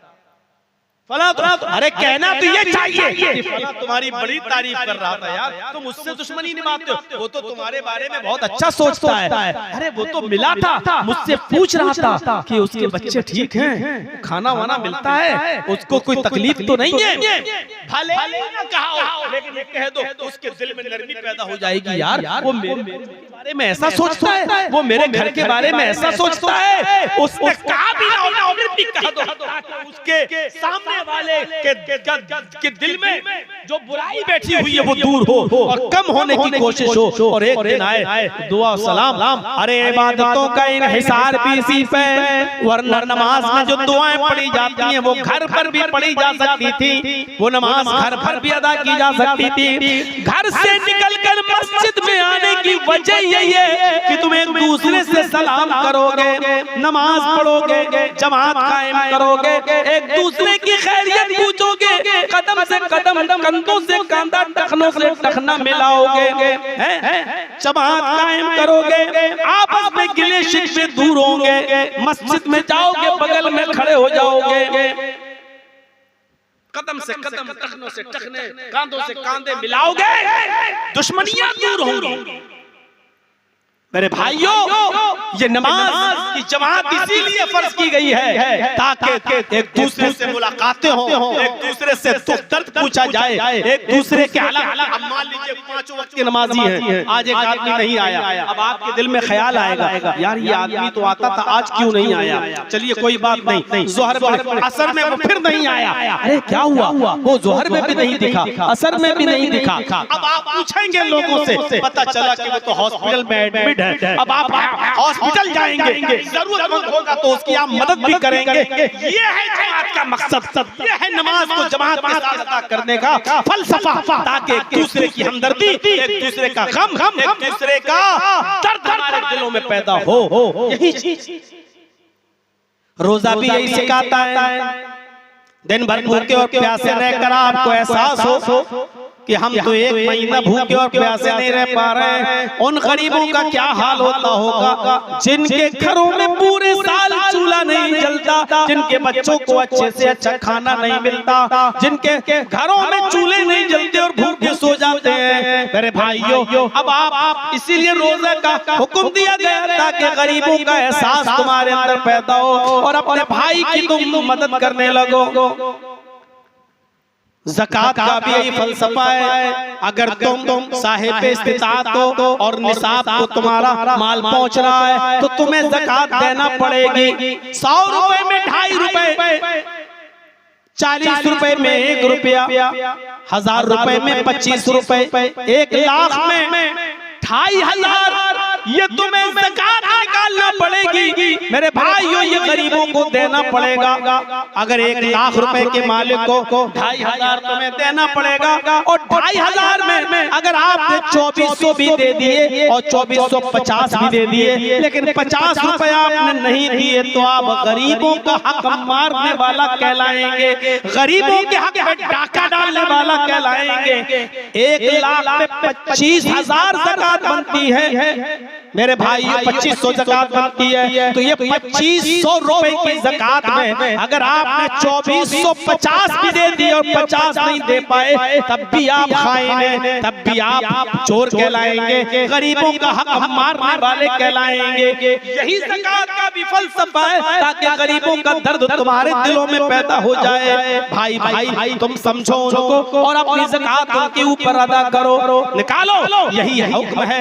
फला तो अरे कहना तो ये चाहिए, फला तुम्हारी बड़ी तारीफ कर रहा था यार, तुम उससे दुश्मनी निभाते हो, वो तो तुम्हारे बारे में बहुत अच्छा सोचता है। अरे वो तो मिला था, मुझसे पूछ रहा था कि उसके बच्चे ठीक हैं, खाना वाना मिलता है, उसको कोई तकलीफ तो नहीं है। भले ना कहा लेकिन ये कह दो तो उसके दिल में नरमी पैदा हो जाएगी। यार वो मेरे बारे में ऐसा सोचता है, वो मेरे घर के बारे में ऐसा सोचता है, उसने कहा भी ना हो फिर भी कह दो, उसके सामने वाले के दिल में जो बुराई बैठी हुई है वो दूर हो और कम होने की कोशिश हो। और एक दिन आए दुआ सलाम, अरे इबादतों का इन्हिसार भी इसी पे, वरना नमाज में जो दुआएं पढ़ी जाती हैं वो घर पर भी पढ़ी जा सकती थी, वो नमाज घर पर भी अदा की जा सकती थी। घर से निकलकर मस्जिद में आने की वजह यही है कि तुम एक दूसरे से सलाम करोगे, नमाज पढ़ोगे, जमात कायम करोगे, एक दूसरे की खैरियत पूछोगे, कदम से कदम, कंधों से कंधा, टखनों से टखना मिलाओगे, जमात कायम करोगे, आपस में गिले शिकवे दूर होंगे, मस्जिद में जाओगे बगल में खड़े हो जाओगे, कदम से कदम, टखनों से टखने, कांधों से कांधे मिलाओगे, दुश्मनियां दूर होंगी। मेरे भाइयों, ये नमाज की जमात इसीलिए फर्ज की गई है ताकि एक दूसरे से मुलाकातें हो, एक दूसरे से दुख दर्द पूछा जाए, एक दूसरे के हालात। अब मान लीजिए 5 वक्त की नमाजी है, आज एक आदमी नहीं आया, अब आपके दिल में ख्याल आएगा यार ये आदमी तो आता था, आज क्यों नहीं आया? चलिए कोई बात नहीं, जोहर में, असर में वो फिर नहीं आया, अरे क्या हुआ? वो जोहर में भी नहीं दिखा, असर में भी नहीं दिखा। अब आप पूछेंगे लोगों से, पता चला कि वो तो हॉस्पिटल में एडमिट है। अब आप हॉस्पिटल जाएंगे, जरूरतमंद होगा तो उसकी आप मदद भी करेंगे। ये है जमात का मकसद, ये है नमाज को जमात के साथ अदा करने का फलसफा, ताकि एक दूसरे की हमदर्दी, एक दूसरे का गम, एक दूसरे का दर्द हमारे दिलों में पैदा हो। यही चीज रोजा भी यही सिखाता है। दिन भर भूखे और प्यासे रहकर आपको एहसास हो कि हम तो एक महीना भूखे और प्यासे नहीं रह पा रहे हैं, उन गरीबों का क्या हाल होता होगा जिनके घरों में पूरे साल चूल्हा नहीं जलता, जिनके बच्चों को अच्छे से अच्छा खाना नहीं मिलता, जिनके घरों में चूल्हे नहीं जलते और भूखे सो जाते हैं। मेरे भाइयों, अब आप इसीलिए रोजा का हुक्म दिया गया ताकि गरीबों का एहसास तुम्हारे अंदर पैदा हो और अपने भाई की तुम मदद करने लगो। ज़कात का भी यही फलसफा है। अगर तुम साहिब इस्तिताअत हो और निसाब को तुम्हारा माल पहुंच रहा है तो तुम्हें ज़कात देना पड़ेगी। 100 रुपए में 2.5 रुपए, 40 रुपए में 1 रुपया, 1000 रुपए में 25 रुपए, 1 लाख में 2500, ये तुम्हें ज़कात निकालना पड़ेगी। मेरे भाइयों, ये गरीबों को देना पड़ेगा। अगर 1 लाख रुपए के मालिक को 2500 तुम्हें देना पड़ेगा और 2500 में अगर आपने 2400 भी दे दिए और 2450 भी दे दिए, लेकिन 50 रुपए आपने नहीं दिए तो आप गरीबों का हक मारने वाला कहलाएंगे, गरीबों के हक में डाका डालने वाला कहलाएंगे। 1 लाख में 25,000 ज़कात बनती है। मेरे भाई 2500 ज़कात बनती है तो ये 2500 रुपए की ज़कात में अगर आपने 2450 भी दे दी और 50 नहीं दे पाए तब भी आप खाएंगे, तब भी आप चोर कहलाएंगे, गरीबों का हक मारने वाले कहलाएंगे। यही ज़कात का भी फलसफा है ताकि गरीबों का दर्द तुम्हारे दिलों में पैदा हो जाए। भाई भाई तुम समझो उनको और अपनी ज़कात उनके ऊपर अदा करो, निकालो। यही हुक्म है।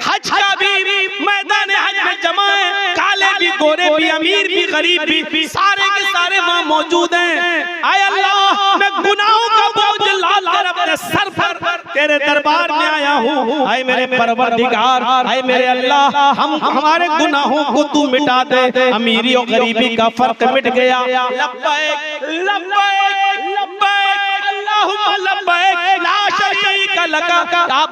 हज का भी मैदान हज में जमा है, काले भी गोरे भी अमीर भी गरीब भी सारे के सारे वहाँ मौजूद हैं। आय अल्लाह, मैं गुनाहों का बोझ लाद कर अपने सर पर तेरे दरबार में आया हूँ। आए मेरे परवरदिगार, आए मेरे अल्लाह, हम हमारे गुनाहों को तू मिटा दे। अमीरी और गरीबी का फर्क मिट गया। लब्बैक लब्बैक लब्बैक अल्लाहुम्मा लब्बैक ला शरीका लका। आप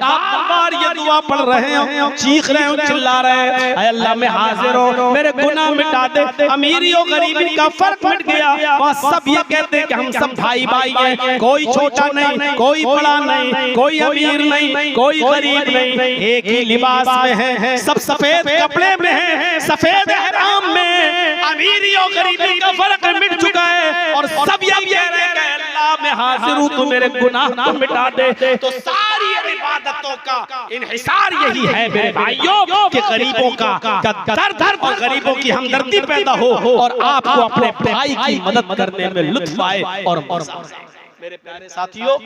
बार ये दुआ पढ़ रहे हैं, चीख रहे हैं, चिल्ला रहे हैं, ऐ अल्लाह मैं हाजिर हूँ, मेरे गुनाह मिटा दे। अमीरी और गरीबी का फर्क मिट गया। वहाँ सब ये कहते हैं कि हम सब भाई भाई हैं, कोई छोटा नहीं, कोई बड़ा नहीं, कोई अमीर नहीं, कोई गरीब नहीं, एक ही लिबास में है, सब सफेद कपड़े में है, सफेद एहराम में। अमीरी और गरीबी का फर्क मिट चुका है और सब ये कह रहे हैं अल्लाह मैं हाजिर हूँ, तू मेरे गुनाह को मिटा दे। तो सारी इबादतों का इन्हिसार यही है मेरे भाइयों कि गरीबों का दर्द और गरीबों की हमदर्दी पैदा हो और आपको अपने भाई की मदद करने में लुत्फ आए। और मेरे प्यारे साथियों,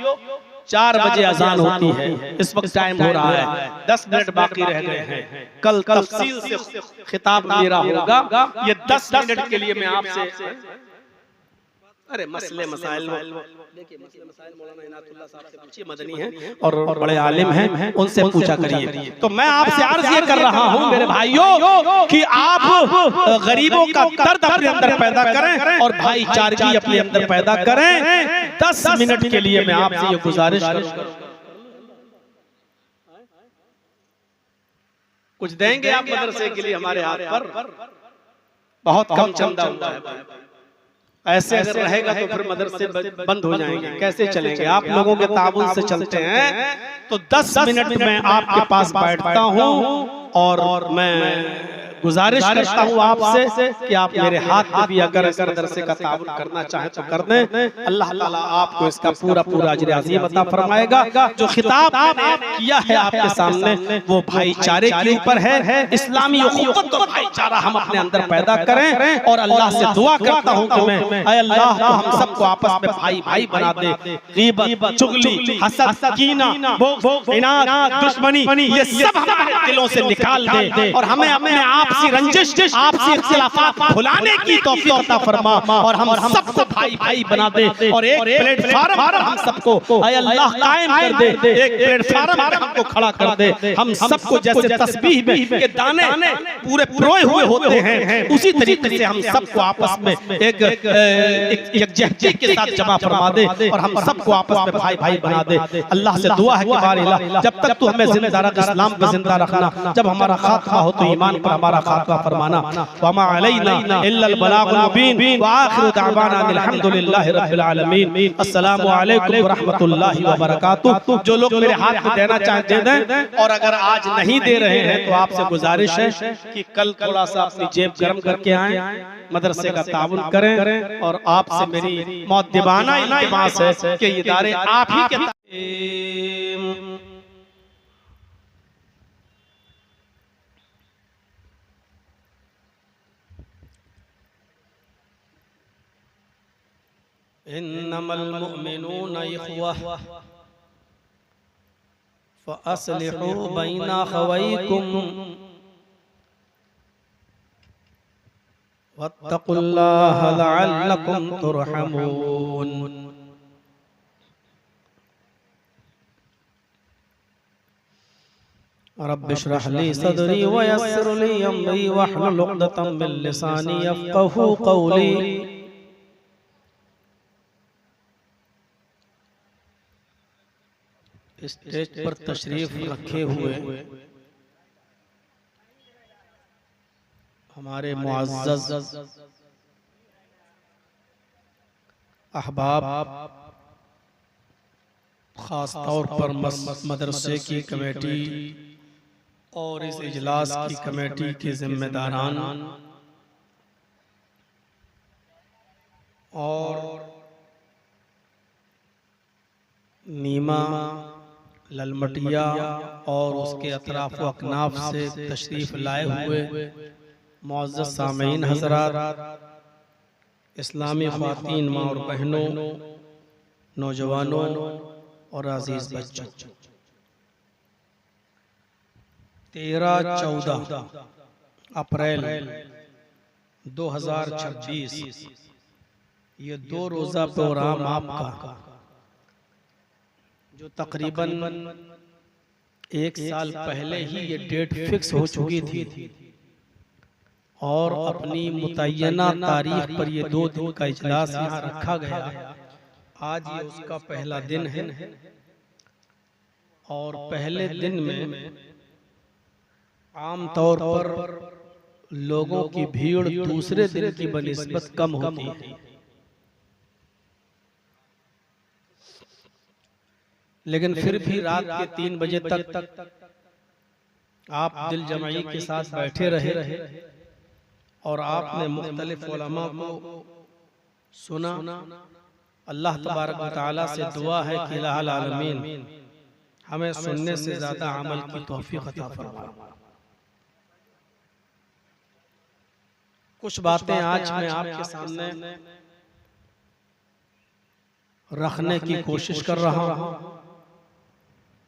4 बजे अजान होती है, इस वक्त टाइम हो रहा है, 10 मिनट बाकी रह गए हैं। कल तफसील से खिताब मेरा होगा। ये 10 मिनट के लिए मैं आपसे अरे मसले मसाइल देखिए, मसले मसाइल मौलाना इनायतुल्लाह साहब से पूछिए, मदनी हैं और बड़े आलिम हैं, उनसे पूछा करिए। तो मैं आपसे अर्ज ये कर रहा हूँ मेरे भाइयों कि आप गरीबों का दर्द अपने अंदर पैदा करें और भाईचारगी अपने अंदर पैदा करें। 10 मिनट के लिए मैं आपसे ये गुजारिश करूँ, कुछ देंगे आप मदरसे के लिए हमारे हाथ पर? बहुत कम चंदा होता है। ऐसे अगर रहेगा तो फिर मदरसे बंद हो जाएंगे, कैसे चलेंगे? आप लोगों के ताबून से चलते हैं। तो 10 मिनट में आपके पास बैठता हूँ और मैं गुजारिश करता हूँ आपसे कि आप मेरे हाथ में भी अगर मदरसे का ताबून करना चाहें तो कर दें। अल्लाह ताला आपको इसका पूरा पूरा अजर अज़ीम अता फरमाएगा। जो खिताब मैंने किया है आपके सामने वो भाईचारे के ऊपर है। इस्लामी उख़्वत और भाईचारा हम अपने अंदर पैदा करें और अल्लाह से दुआ करता हूँ कि मैं ऐ अल्लाह तो हम सबको आपस में भाई भाई बना दे। ग़ीबत, चुगली, हसद, कीना, बुग़्ज़, इनाद, दुश्मनी ये सब हमारे दिलों से निकाल दे और हमें अपने आपसी रंजिश, आपसी इख्तिलाफात भुलाने की तौफीक अता फरमा और हम सबको भाई भाई बना दे और एक प्लेटफार्म हम सबको ऐ अल्लाह कायम कर दे। एक प्लेटफार्म हमको खड़ा कर दे। हम सबको जैसे तस्बीह में के दाने पूरे प्रोए हुए होते हैं, उसी तरीके से हम सबको आपस में एक यकजहती के साथ जमा फरमा दे और हम सबको आपस में भाई भाई बना दे। अल्लाह से दुआ है कि बारिला जब तक तू हमें जिंदा रख, इस्लाम पे जिंदा रखना, जब हमारा खात्मा हो तो ईमान पर हमारा खात्मा फरमाना। वमा अलैना इल्लल बलागुल मुबीन व आखिरु दअवाना अल्हम्दुलिल्लाहि रब्बिल आलमीन। अस्सलामु अलैकुम व रहमतुल्लाहि व बरकातुहू। जो लोग मेरे हाथ में देना चाहते हैं और अगर आज नहीं दे रहे हैं तो आपसे गुजारिश है कि कल थोड़ा सा अपनी जेब गर्म करके आएं, मदरसे का ताउन करें और आपसे मेरी मुअद्दिबाना इल्तिमास है कि इदारे आप ही के इन्नमल मुअमिनूना इख्वा फ़अस्लिहू बैना अख़वैकुम वत्तक़ुल्लाह लअल्लकुम तुरहमून। रब्बि इश्रह ली सदरी व यस्सिर ली अमरी वहलुल उक़दतम मिन लिसानी यफ़क़हू क़ौली। स्टेज पर तशरीफ रखे हुए हमारे मुअज़्ज़ज़ अहबाब, खास तौर पर मदरसे की कमेटी और इस इजलास की कमेटी के जिम्मेदारान, और नीमा, ललमटिया और उसके अतराफ व अकनाफ से तशरीफ लाए हुए मुअज़्ज़ज़ सामीन हज़रात, इस्लामी ख़वातीन माँ और बहनों, नौजवानों और अजीज़ बच्चों, 13-14 अप्रैल 2026 ये 2 रोज़ा प्रोग्राम आपका जो तकरीबन 1 साल पहले ही ये डेट फिक्स हो चुकी थी और अपनी मुतय्यना तारीख पर ये 2 दिन का इजलास यहाँ रखा गया। आज ये उसका पहला दिन है और पहले दिन में आम तौर पर लोगों की भीड़ दूसरे दिन की बनिस्बत कम होती है, लेकिन फिर भी रात के 3 बजे तक आप दिल जमाई के साथ बैठे रहे और आपने मुख्तलिफ उलमा को सुना। अल्लाह तबारक व तआला से दुआ है कि इलाहुल आलमीन हमें सुनने से ज्यादा अमल की तौफीक अता फरमाए। कुछ बातें आज मैं आपके सामने रखने की कोशिश कर रहा हूं,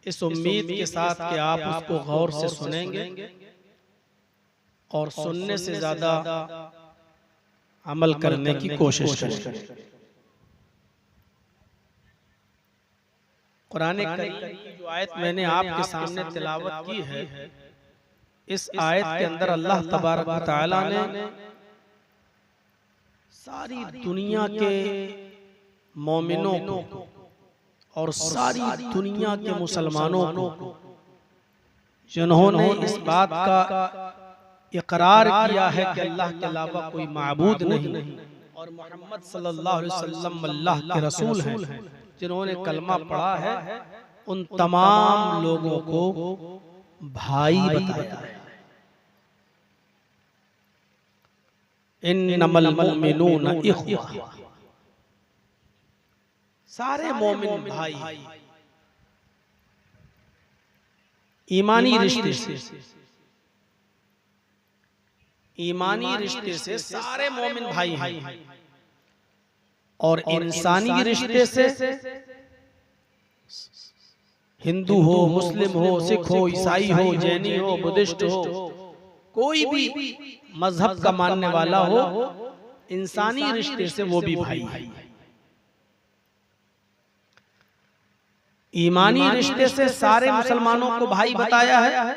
इस उम्मीद के साथ कि आप उसको गौर से सुनेंगे और सुनने से ज्यादा अमल करने की कोशिश करेंगे। कुरान करीम की जो आयत मैंने आपके सामने तिलावत की है, इस आयत के अंदर अल्लाह तबारक व तआला ने सारी दुनिया के मोमिनों को और सारी दुनिया के मुसलमानों को जिन्होंने इस बात का इकरार किया है कि अल्लाह के अलावा कोई माबूद नहीं और मोहम्मद सल्लल्लाहु अलैहि वसल्लम अल्लाह के रसूल हैं, जिन्होंने कलमा पढ़ा है, उन तमाम लोगों को भाई बताया है। इन्नमल मुमिनूना इख्वा, सारे मोमिन भाई, ईमानी रिश्ते से, ईमानी रिश्ते से सारे मोमिन भाई हैं और इंसानी रिश्ते से हिंदू हो, मुस्लिम हो, सिख हो, ईसाई हो, जैनी हो, बुद्धिस्ट हो, कोई भी मजहब का मानने वाला हो, इंसानी रिश्ते से वो भी भाई है। ईमानी रिश्ते से सारे मुसलमानों को भाई बताया है,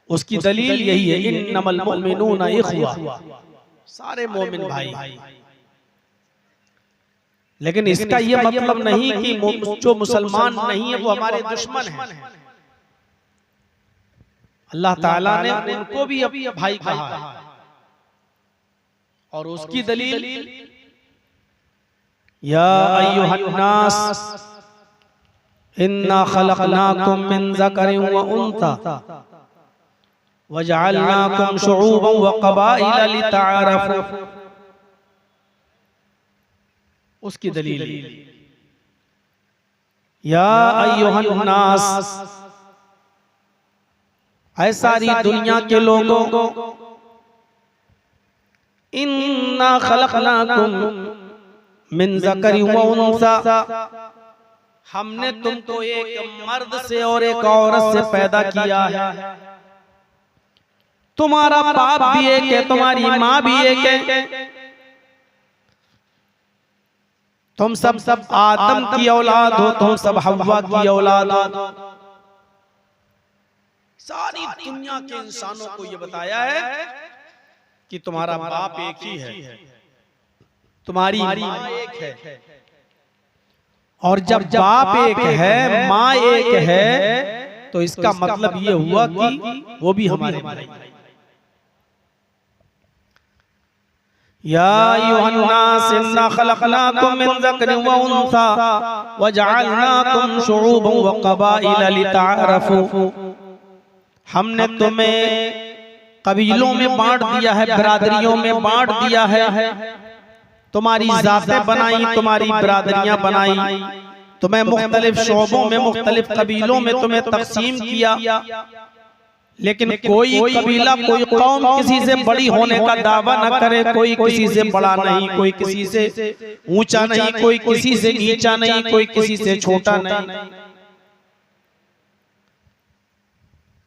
उसकी दलील यही है, इन्नमल मुमिनूना इख्वा, सारे मोमिन भाई। लेकिन इसका यह मतलब नहीं कि जो मुसलमान नहीं है वो हमारे दुश्मन हैं। अल्लाह ताला ने उनको भी अभी भाई कहा है और उसकी दलील या अय्युहन्नास इन्ना खलकनाकुम मिन ज़करिन व उन्सा वजअलनाकुम शुऊबन व क़बाइल लितआरफू, उसकी दलील या अय्युहन्नास, ऐ सारी दुनिया के लोगों, इन्ना खलकनाकुम मिन ज़करिन व उन्सा, हमने तुमको एक मर्द से और एक औरत से पैदा किया है। तुम्हारा बाप भी एक है, तुम्हारी माँ भी एक है, तुम सब आदम की औलाद हो, तुम सब हव्वा की औलाद हो। सारी दुनिया के इंसानों को ये बताया है कि तुम्हारा बाप एक ही है, तुम्हारी माँ एक है, और जब बाप एक है, माँ एक है, तो इसका मतलब ये हुआ कि वो भी हमारे भाई। या अय्युहन्नास इन्ना खलकनाकुम मिन ज़करिन व उन्सा वजअलनाकुम शुऊबन व क़बाइल लितआरफू, हमने तुम्हें कबीलों में बांट दिया है, बिरादरियों में बांट दिया है, तुम्हारी जातें बनाई, तुम्हारी बिरादरियां बनाई, तुम्हें मुख्तलिफ शोबों में, मुख्तलिफ कबीलों में तुम्हें तकसीम किया, लेकिन कोई कबीला, कोई कौम किसी से बड़ी होने का दावा न करे। कोई किसी से बड़ा नहीं, कोई किसी से ऊंचा नहीं, कोई किसी से नीचा नहीं, कोई किसी से छोटा नहीं,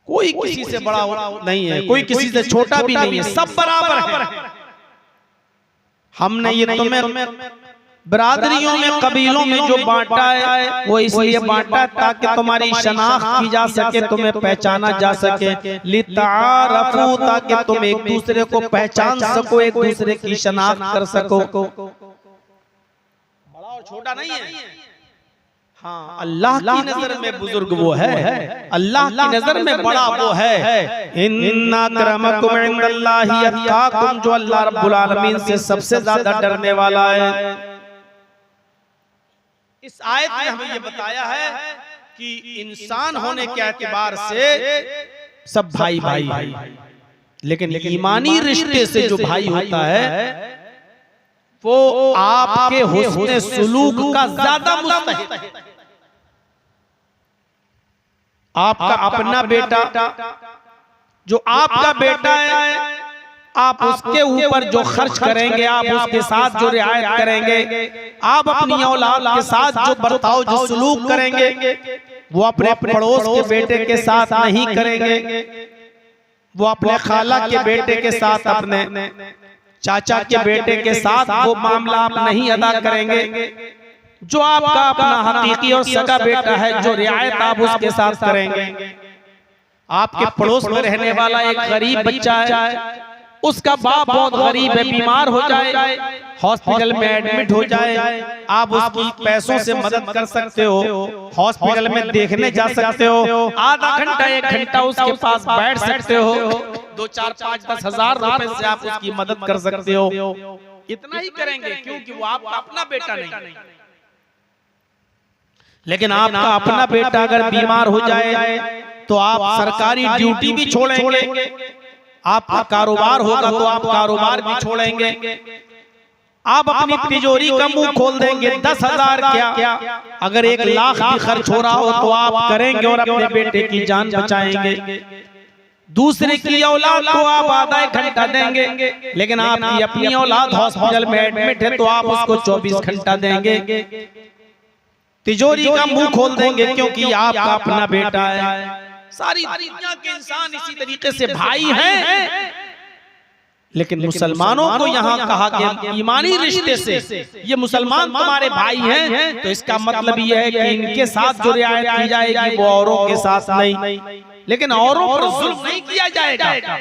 कोई किसी से बड़ा नहीं है, कोई किसी से छोटा भी नहीं है, सब बराबर है। हमने ये तुम्हें बिरादरियों में, कबीलों में जो बांटा है वो इसलिए बांटा ताकि तुम्हारी शनाख्त की जा सके, तुम्हें पहचाना जा सके, लितारफू, ताकि तुम एक दूसरे को पहचान सको, एक दूसरे की शनाख्त कर सको। बड़ा और छोटा नहीं है। हाँ, अल्लाह की नजर में बुजुर्ग वो है, अल्लाह की नजर में बड़ा वो है। इन्ना अक्रमकुम इंदल्लाहि अत्काकुम, जो अल्लाह रब्बुल आलमीन से सबसे ज्यादा डरने वाला है। इस आयत में हमें ये बताया है कि इंसान होने के एतबार से सब भाई भाई है, लेकिन ईमानी रिश्ते से जो भाई होता है वो आपके हुस्न सुलूक का ज्यादा मुस्तहिक है। आपका अपना बेटा, जो आपका बेटा है, आप उसके ऊपर जो खर्च करेंगे, आप उसके साथ जो रियायत करेंगे, आप अपनी औलाद के साथ जो बर्ताव, जो सुलूक करेंगे, वो अपने पड़ोस के बेटे के साथ नहीं करेंगे, वो अपने खाला के बेटे के साथ, अपने चाचा के बेटे के साथ वो मामला आप नहीं अदा करेंगे। जो आपका अपना हकीकी और सगा बेटा है, जो रियायत आप उसके साथ करेंगे। आपके पड़ोस में रहने वाला एक गरीब बच्चा है, उसका बाप बहुत गरीब है, बीमार हो जाए, हॉस्पिटल में एडमिट हो जाए, आप उसकी पैसों से मदद कर सकते हो, हॉस्पिटल में देखने जा सकते हो, आधा घंटा 1 घंटा उसके पास बैठ सकते हो, 2, 4, 5, 10 हजार रुपए से आप उसकी मदद कर सकते हो। इतना ही करेंगे क्योंकि वो आपका अपना बेटा नहीं। लेकिन आपका अपना बेटा अगर बीमार हो जाए तो आप सरकारी ड्यूटी भी छोड़ेंगे, आपका कारोबार होगा तो आप कारोबार भी छोड़ेंगे, आप अपनी तिजोरी का मुंह खोल देंगे। 10,000 क्या, अगर 1 लाख भी खर्च हो रहा हो तो आप करेंगे और अपने बेटे की जान बचाएंगे। दूसरे की औलाद को आप आधा 1 घंटा देंगे, लेकिन आपकी अपनी औलाद हॉस्पिटल में एडमिट है तो आप उसको 24 घंटा देंगे। तिजोरी का मुंह खोल देंगे क्योंकि आपका अपना बेटा है। सारी दुनिया के इंसान इसी तरीके से भाई हैं, लेकिन मुसलमानों को यहाँ कहा गया ईमानी रिश्ते से ये मुसलमान तुम्हारे भाई हैं, तो इसका मतलब ये है कि इनके साथ जो रियायत की जाएगी वो औरों के साथ नहीं, लेकिन औरों पर जुल्म नहीं किया जाएगा।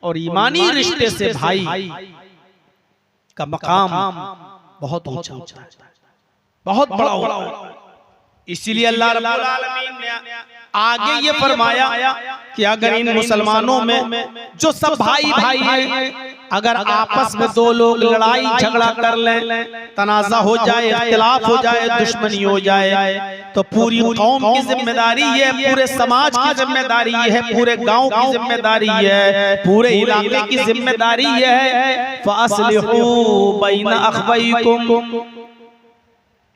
और ईमानी रिश्ते से भाई का मकाम बहुत ऊंचा होता है, बहुत बड़ा होता है। इसीलिए अल्लाह रब्बुल आलमीन ने आगे ये फरमाया कि अगर इन मुसलमानों में जो सब भाई भाई हैं, अगर आपस में 2 लोग लड़ाई झगड़ा कर लें, तनाज़ा हो जाए, इख्तिलाफ हो जाए, दुश्मनी हो जाए, तो पूरी कौम की जिम्मेदारी है, पूरे समाज की जिम्मेदारी है, पूरे गांव की जिम्मेदारी है, पूरे इलाके की जिम्मेदारी है। फ़अस्लिहू बैन अख़वैकुम,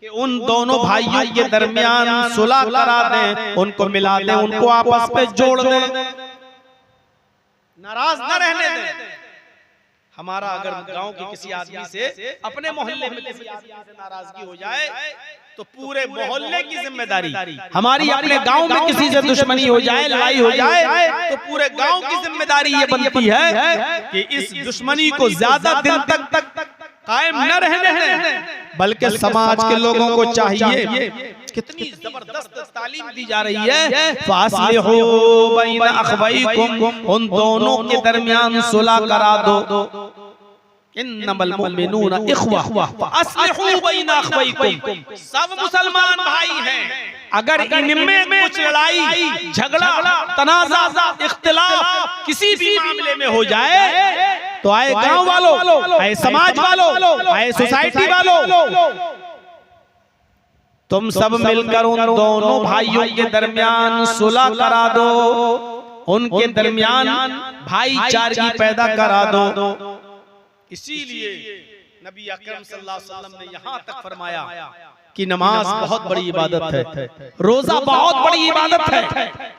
कि उन दोनों भाइयों के दरमियान सुलह करा दें, उनको मिला दें, उनको आपस में जोड़ दें, नाराज न रहने दें। हमारा अगर गांव के किसी आदमी से, अपने मोहल्ले में किसी आदमी से नाराजगी हो जाए तो पूरे मोहल्ले की जिम्मेदारी हमारी। अपने गांव में किसी से दुश्मनी हो जाए, लड़ाई हो जाए, तो पूरे गांव की जिम्मेदारी ये बनती है कि इस दुश्मनी को ज्यादा दिन तक कायम न रहने दें, बल्कि समाज के लोगों को चाहिए। कितनी जबरदस्त तालीम दी जा रही है, फ़अस्लिहू बैन अख़वैकुम, उन दोनों के दरमियान सुलह करा दो। इन्नमल मुमिनूना इख़वा फ़अस्लिहू बैन अख़वैकुम, सब मुसलमान भाई हैं। अगर इनमें कुछ लड़ाई झगड़ा, तनाज़ा, इख्तिलाफ किसी भी मामले में हो जाए तो आए गांव वालों, आए समाज वालों, आए सोसाइटी वालों, तुम सब मिलकर उन दोनों भाइयों के दरमियान सुलह करा दो, उनके दरमियान भाईचारगी पैदा करा दो। इसीलिए नबी अकरम सल्लल्लाहु अलैहि वसल्लम ने यहाँ तक फरमाया कि नमाज बहुत बड़ी इबादत है, रोजा बहुत बड़ी इबादत है।